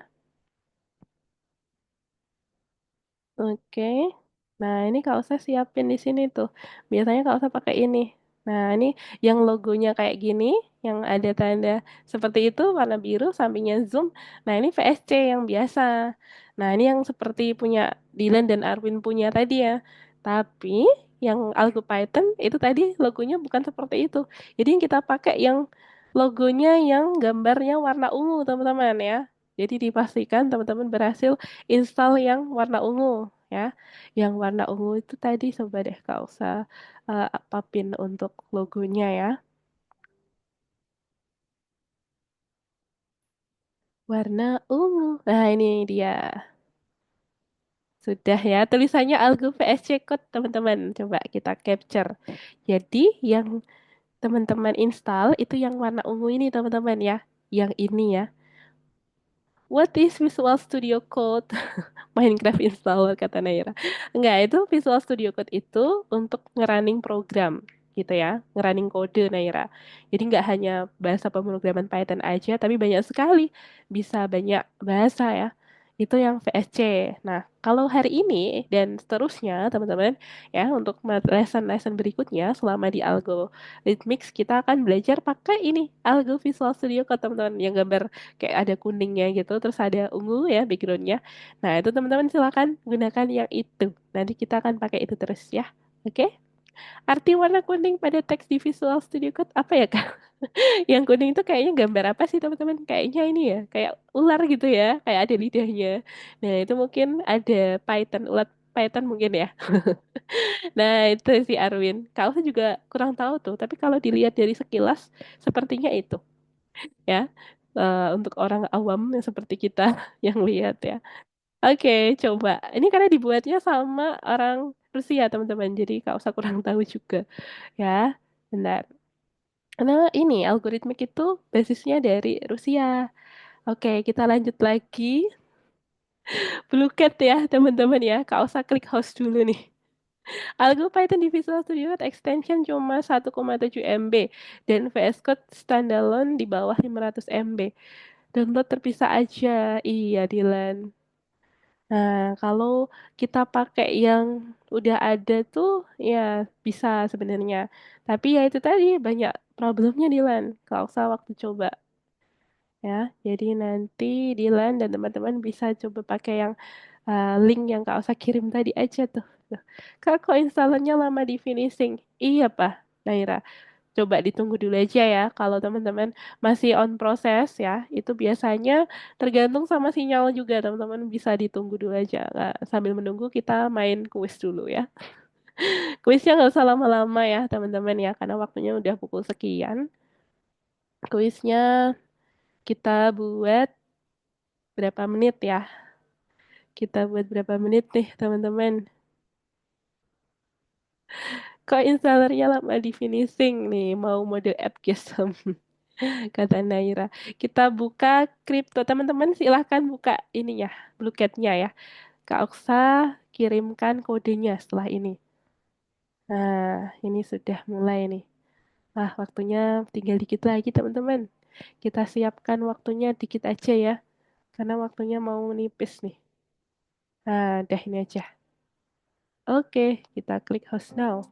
Oke. Nah, ini Kak usah siapin di sini tuh. Biasanya Kak usah pakai ini. Nah, ini yang logonya kayak gini, yang ada tanda seperti itu, warna biru, sampingnya zoom. Nah, ini VSC yang biasa. Nah, ini yang seperti punya Dylan dan Arwin punya tadi ya. Tapi yang Algo Python itu tadi logonya bukan seperti itu. Jadi yang kita pakai yang logonya yang gambarnya warna ungu, teman-teman ya. Jadi dipastikan teman-teman berhasil install yang warna ungu ya. Yang warna ungu itu tadi coba deh Kak usah apa pin untuk logonya ya. Warna ungu. Nah, ini dia. Sudah ya, tulisannya Algo VSC Code, teman-teman. Coba kita capture. Jadi, yang teman-teman install itu yang warna ungu ini, teman-teman ya. Yang ini ya. What is Visual Studio Code? Minecraft installer kata Naira. Enggak, itu Visual Studio Code itu untuk ngerunning program gitu ya, ngerunning kode Naira. Jadi nggak hanya bahasa pemrograman Python aja, tapi banyak sekali, bisa banyak bahasa ya. Itu yang VSC. Nah, kalau hari ini dan seterusnya teman-teman ya untuk lesson-lesson berikutnya selama di Algorithmics kita akan belajar pakai ini Algo Visual Studio Code teman-teman yang gambar kayak ada kuningnya gitu, terus ada ungu ya backgroundnya. Nah, itu teman-teman silakan gunakan yang itu. Nanti kita akan pakai itu terus ya. Oke? Arti warna kuning pada teks di Visual Studio Code apa ya, Kak? Yang kuning itu kayaknya gambar apa sih, teman-teman? Kayaknya ini ya, kayak ular gitu ya, kayak ada lidahnya. Nah, itu mungkin ada Python, ulat Python mungkin ya. Nah, itu si Arwin. Kau juga kurang tahu tuh, tapi kalau dilihat dari sekilas, sepertinya itu ya. Untuk orang awam yang seperti kita yang lihat ya. Oke, coba. Ini karena dibuatnya sama orang Rusia, teman-teman. Jadi nggak usah kurang tahu juga, ya. Benar. Karena ini algoritmik itu basisnya dari Rusia. Oke, kita lanjut lagi. Blue Cat ya, teman-teman ya. Nggak usah klik host dulu nih. Algo Python di Visual Studio Code extension cuma 1,7 MB dan VS Code standalone di bawah 500 MB. Download terpisah aja. Iya, Dilan. Nah, kalau kita pakai yang udah ada tuh, ya bisa sebenarnya. Tapi ya itu tadi banyak problemnya Dilan. Kalau usah waktu coba ya. Jadi nanti Dilan dan teman-teman bisa coba pakai yang link yang Kak Osa kirim tadi aja tuh. Tuh. Kak, kok installannya lama di finishing? Iya, Pak. Naira. Coba ditunggu dulu aja ya. Kalau teman-teman masih on proses ya, itu biasanya tergantung sama sinyal juga. Teman-teman bisa ditunggu dulu aja. Nggak, sambil menunggu kita main kuis dulu ya. Kuisnya nggak usah lama-lama ya teman-teman ya, karena waktunya udah pukul sekian. Kuisnya kita buat berapa menit ya? Kita buat berapa menit nih teman-teman? Kok installernya lama di finishing nih? Mau mode app custom. Kata Naira. Kita buka kripto. Teman-teman silahkan buka ininya, Bluecatnya ya. Kak Oksa kirimkan kodenya setelah ini. Nah, ini sudah mulai nih. Nah, waktunya tinggal dikit lagi teman-teman. Kita siapkan waktunya dikit aja ya. Karena waktunya mau nipis nih. Nah, udah ini aja. Oke, kita klik host now.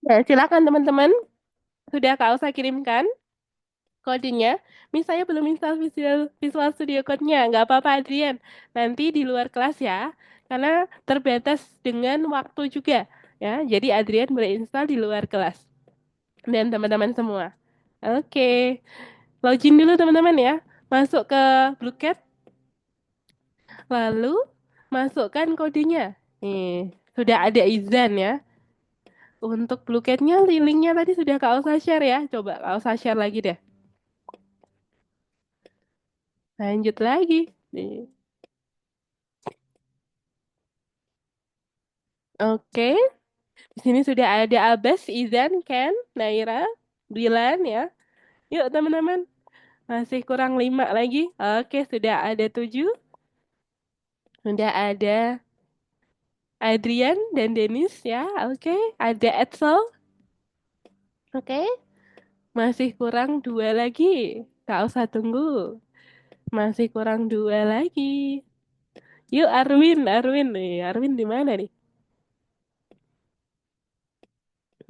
Ya, silakan teman-teman. Sudah Kak Oksa kirimkan kodenya. Misalnya belum install Visual Studio Code-nya, nggak apa-apa Adrian. Nanti di luar kelas ya, karena terbatas dengan waktu juga. Ya, jadi Adrian boleh install di luar kelas. Dan teman-teman semua. Oke, login dulu teman-teman ya. Masuk ke Bluecat, lalu masukkan kodenya. Nih, sudah ada izin ya. Untuk Bluecatnya, linknya tadi sudah Kak Elsa share ya. Coba Kak Elsa share lagi deh. Lanjut lagi. Nih. Oke, di sini sudah ada Abbas, Izan, Ken, Naira, Dilan ya. Yuk teman-teman, masih kurang 5 lagi. Oke, sudah ada 7. Sudah ada Adrian dan Dennis ya. Oke, ada Edsel. Oke, Masih kurang dua lagi. Gak usah tunggu. Masih kurang dua lagi. Yuk Arwin, Arwin nih. Arwin di mana nih?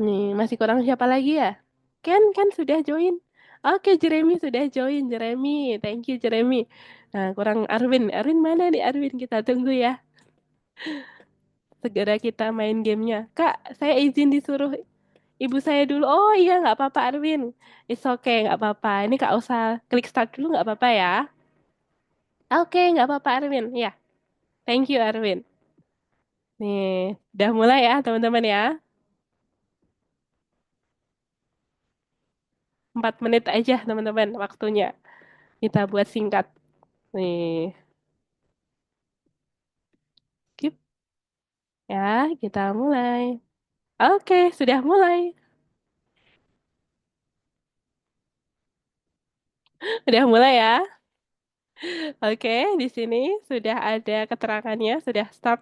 Nih, masih kurang siapa lagi ya? Kan sudah join. Oke, Jeremy sudah join. Jeremy, thank you Jeremy. Nah, kurang Arwin. Arwin mana nih Arwin? Kita tunggu ya. Segera kita main gamenya. Kak, saya izin disuruh ibu saya dulu. Oh iya, nggak apa-apa Arwin. It's okay, nggak apa-apa. Ini Kak usah klik start dulu nggak apa-apa ya. Oke, nggak apa-apa Arwin. Ya, thank you Arwin. Nih, udah mulai ya teman-teman ya. 4 menit aja teman-teman waktunya. Kita buat singkat. Nih, skip ya, kita mulai. Oke, sudah mulai. Udah mulai ya. Oke, di sini sudah ada keterangannya, sudah start.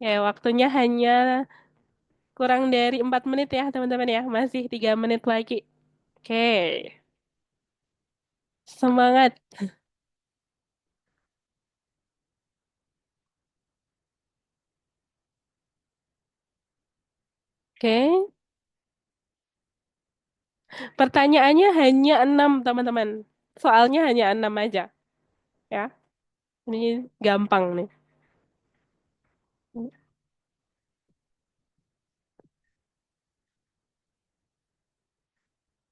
Ya, waktunya hanya kurang dari 4 menit ya teman-teman ya. Masih 3 menit lagi. Oke, semangat. Oke, pertanyaannya hanya 6 teman-teman. Soalnya hanya 6 aja ya. Ini gampang nih.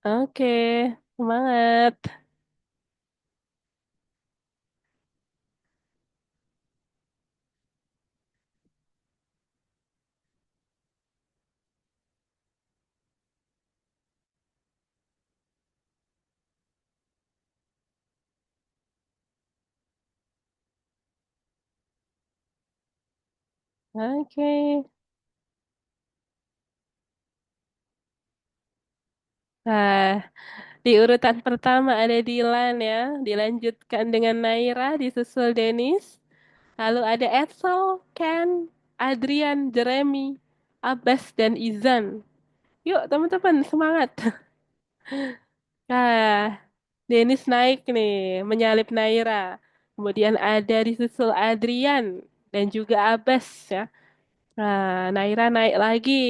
Oke, semangat. Oke. Nah, di urutan pertama ada Dilan ya. Dilanjutkan dengan Naira, disusul Denis. Lalu ada Edsel, Ken, Adrian, Jeremy, Abbas, dan Izan. Yuk teman-teman, semangat. Nah, Denis naik nih, menyalip Naira. Kemudian ada disusul Adrian dan juga Abbas ya. Nah, Naira naik lagi,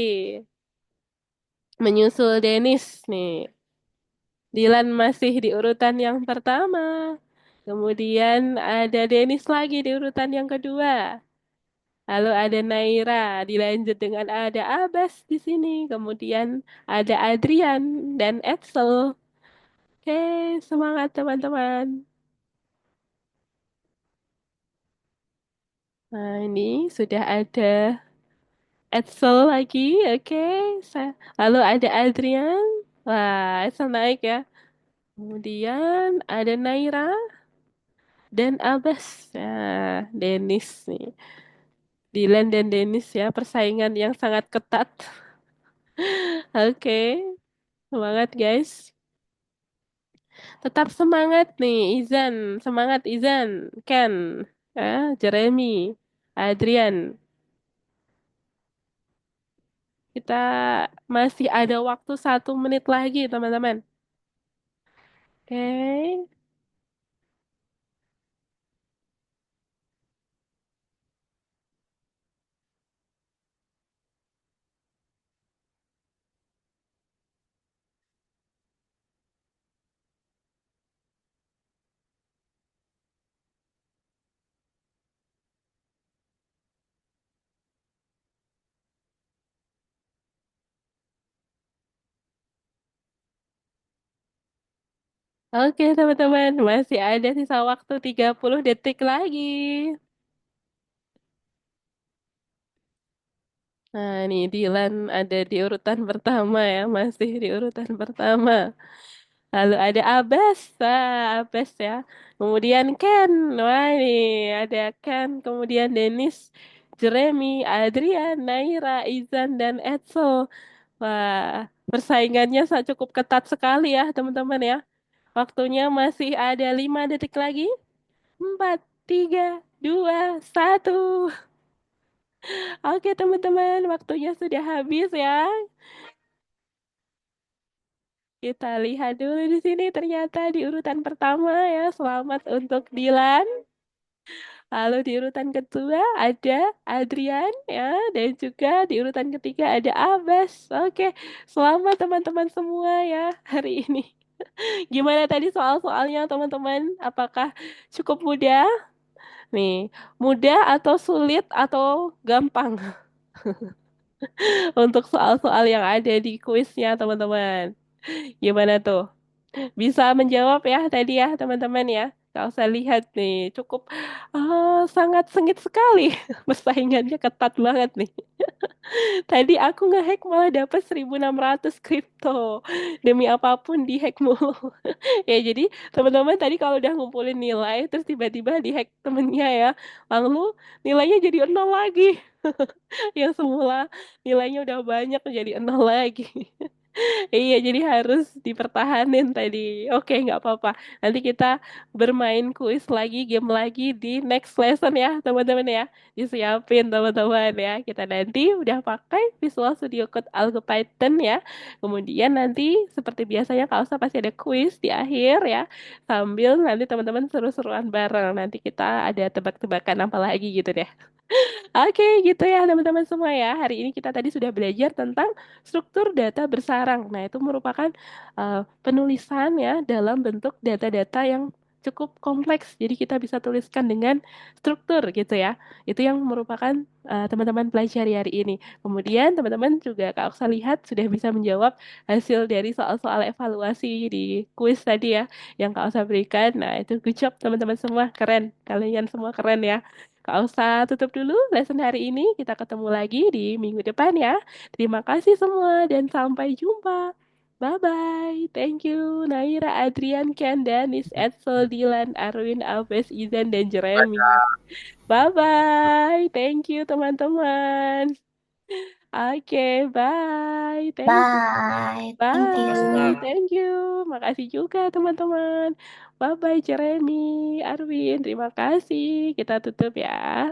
menyusul Denis nih. Dilan masih di urutan yang pertama. Kemudian ada Denis lagi di urutan yang kedua. Lalu ada Naira, dilanjut dengan ada Abbas di sini. Kemudian ada Adrian dan Edsel. Oke, semangat teman-teman. Nah, ini sudah ada Edsel lagi. Oke, lalu ada Adrian. Wah, Edsel naik ya. Kemudian ada Naira dan Abbas. Nah, Denis nih. Dilan dan Denis ya, persaingan yang sangat ketat. Oke, semangat guys. Tetap semangat nih, Izan. Semangat Izan. Ken, Jeremy, Adrian. Kita masih ada waktu 1 menit lagi, teman-teman. Oke. Oke, teman-teman. Masih ada sisa waktu 30 detik lagi. Nah, ini Dilan ada di urutan pertama ya, masih di urutan pertama. Lalu ada Abbas, Abbas ya. Kemudian Ken, wah ini ada Ken. Kemudian Dennis, Jeremy, Adrian, Naira, Izan, dan Edsel. Wah, persaingannya cukup ketat sekali ya teman-teman ya. Waktunya masih ada 5 detik lagi. 4, 3, 2, 1. Oke teman-teman, waktunya sudah habis ya. Kita lihat dulu di sini ternyata di urutan pertama ya. Selamat untuk Dilan. Lalu di urutan kedua ada Adrian ya, dan juga di urutan ketiga ada Abbas. Oke, selamat teman-teman semua ya hari ini. Gimana tadi soal-soalnya teman-teman? Apakah cukup mudah? Nih, mudah atau sulit atau gampang untuk soal-soal yang ada di kuisnya teman-teman? Gimana tuh? Bisa menjawab ya tadi ya teman-teman ya. Kalau saya lihat nih cukup sangat sengit sekali. Persaingannya ketat banget nih. Tadi aku ngehack malah dapet 1.600 kripto. Demi apapun dihack mulu. Ya jadi teman-teman tadi kalau udah ngumpulin nilai terus tiba-tiba dihack temennya ya. Lalu nilainya jadi nol lagi. Yang semula nilainya udah banyak jadi nol lagi. Iya, jadi harus dipertahanin tadi. Oke, nggak apa-apa. Nanti kita bermain kuis lagi, game lagi di next lesson ya, teman-teman ya. Disiapin teman-teman ya. Kita nanti udah pakai Visual Studio Code Algo Python ya. Kemudian nanti seperti biasanya kalau saya pasti ada kuis di akhir ya. Sambil nanti teman-teman seru-seruan bareng. Nanti kita ada tebak-tebakan apa lagi gitu deh. Oke, gitu ya teman-teman semua ya. Hari ini kita tadi sudah belajar tentang struktur data bersarang. Nah, itu merupakan penulisan ya dalam bentuk data-data yang cukup kompleks. Jadi kita bisa tuliskan dengan struktur gitu ya. Itu yang merupakan teman-teman pelajari hari ini. Kemudian teman-teman juga kalau saya lihat sudah bisa menjawab hasil dari soal-soal evaluasi di kuis tadi ya yang Kak Elsa berikan. Nah, itu good job teman-teman semua. Keren. Kalian semua keren ya. Kak Elsa tutup dulu lesson hari ini. Kita ketemu lagi di minggu depan ya. Terima kasih semua dan sampai jumpa. Bye-bye. Thank you. Naira, Adrian, Ken, Danis, Edsel, Dilan, Arwin, Alves, Izan, dan Jeremy. Bye-bye. Thank you teman-teman. Oke, bye. Thank you. Bye. Thank Bye. you. Thank you. Makasih juga teman-teman. Bye-bye Jeremy, Arwin. Terima kasih. Kita tutup ya.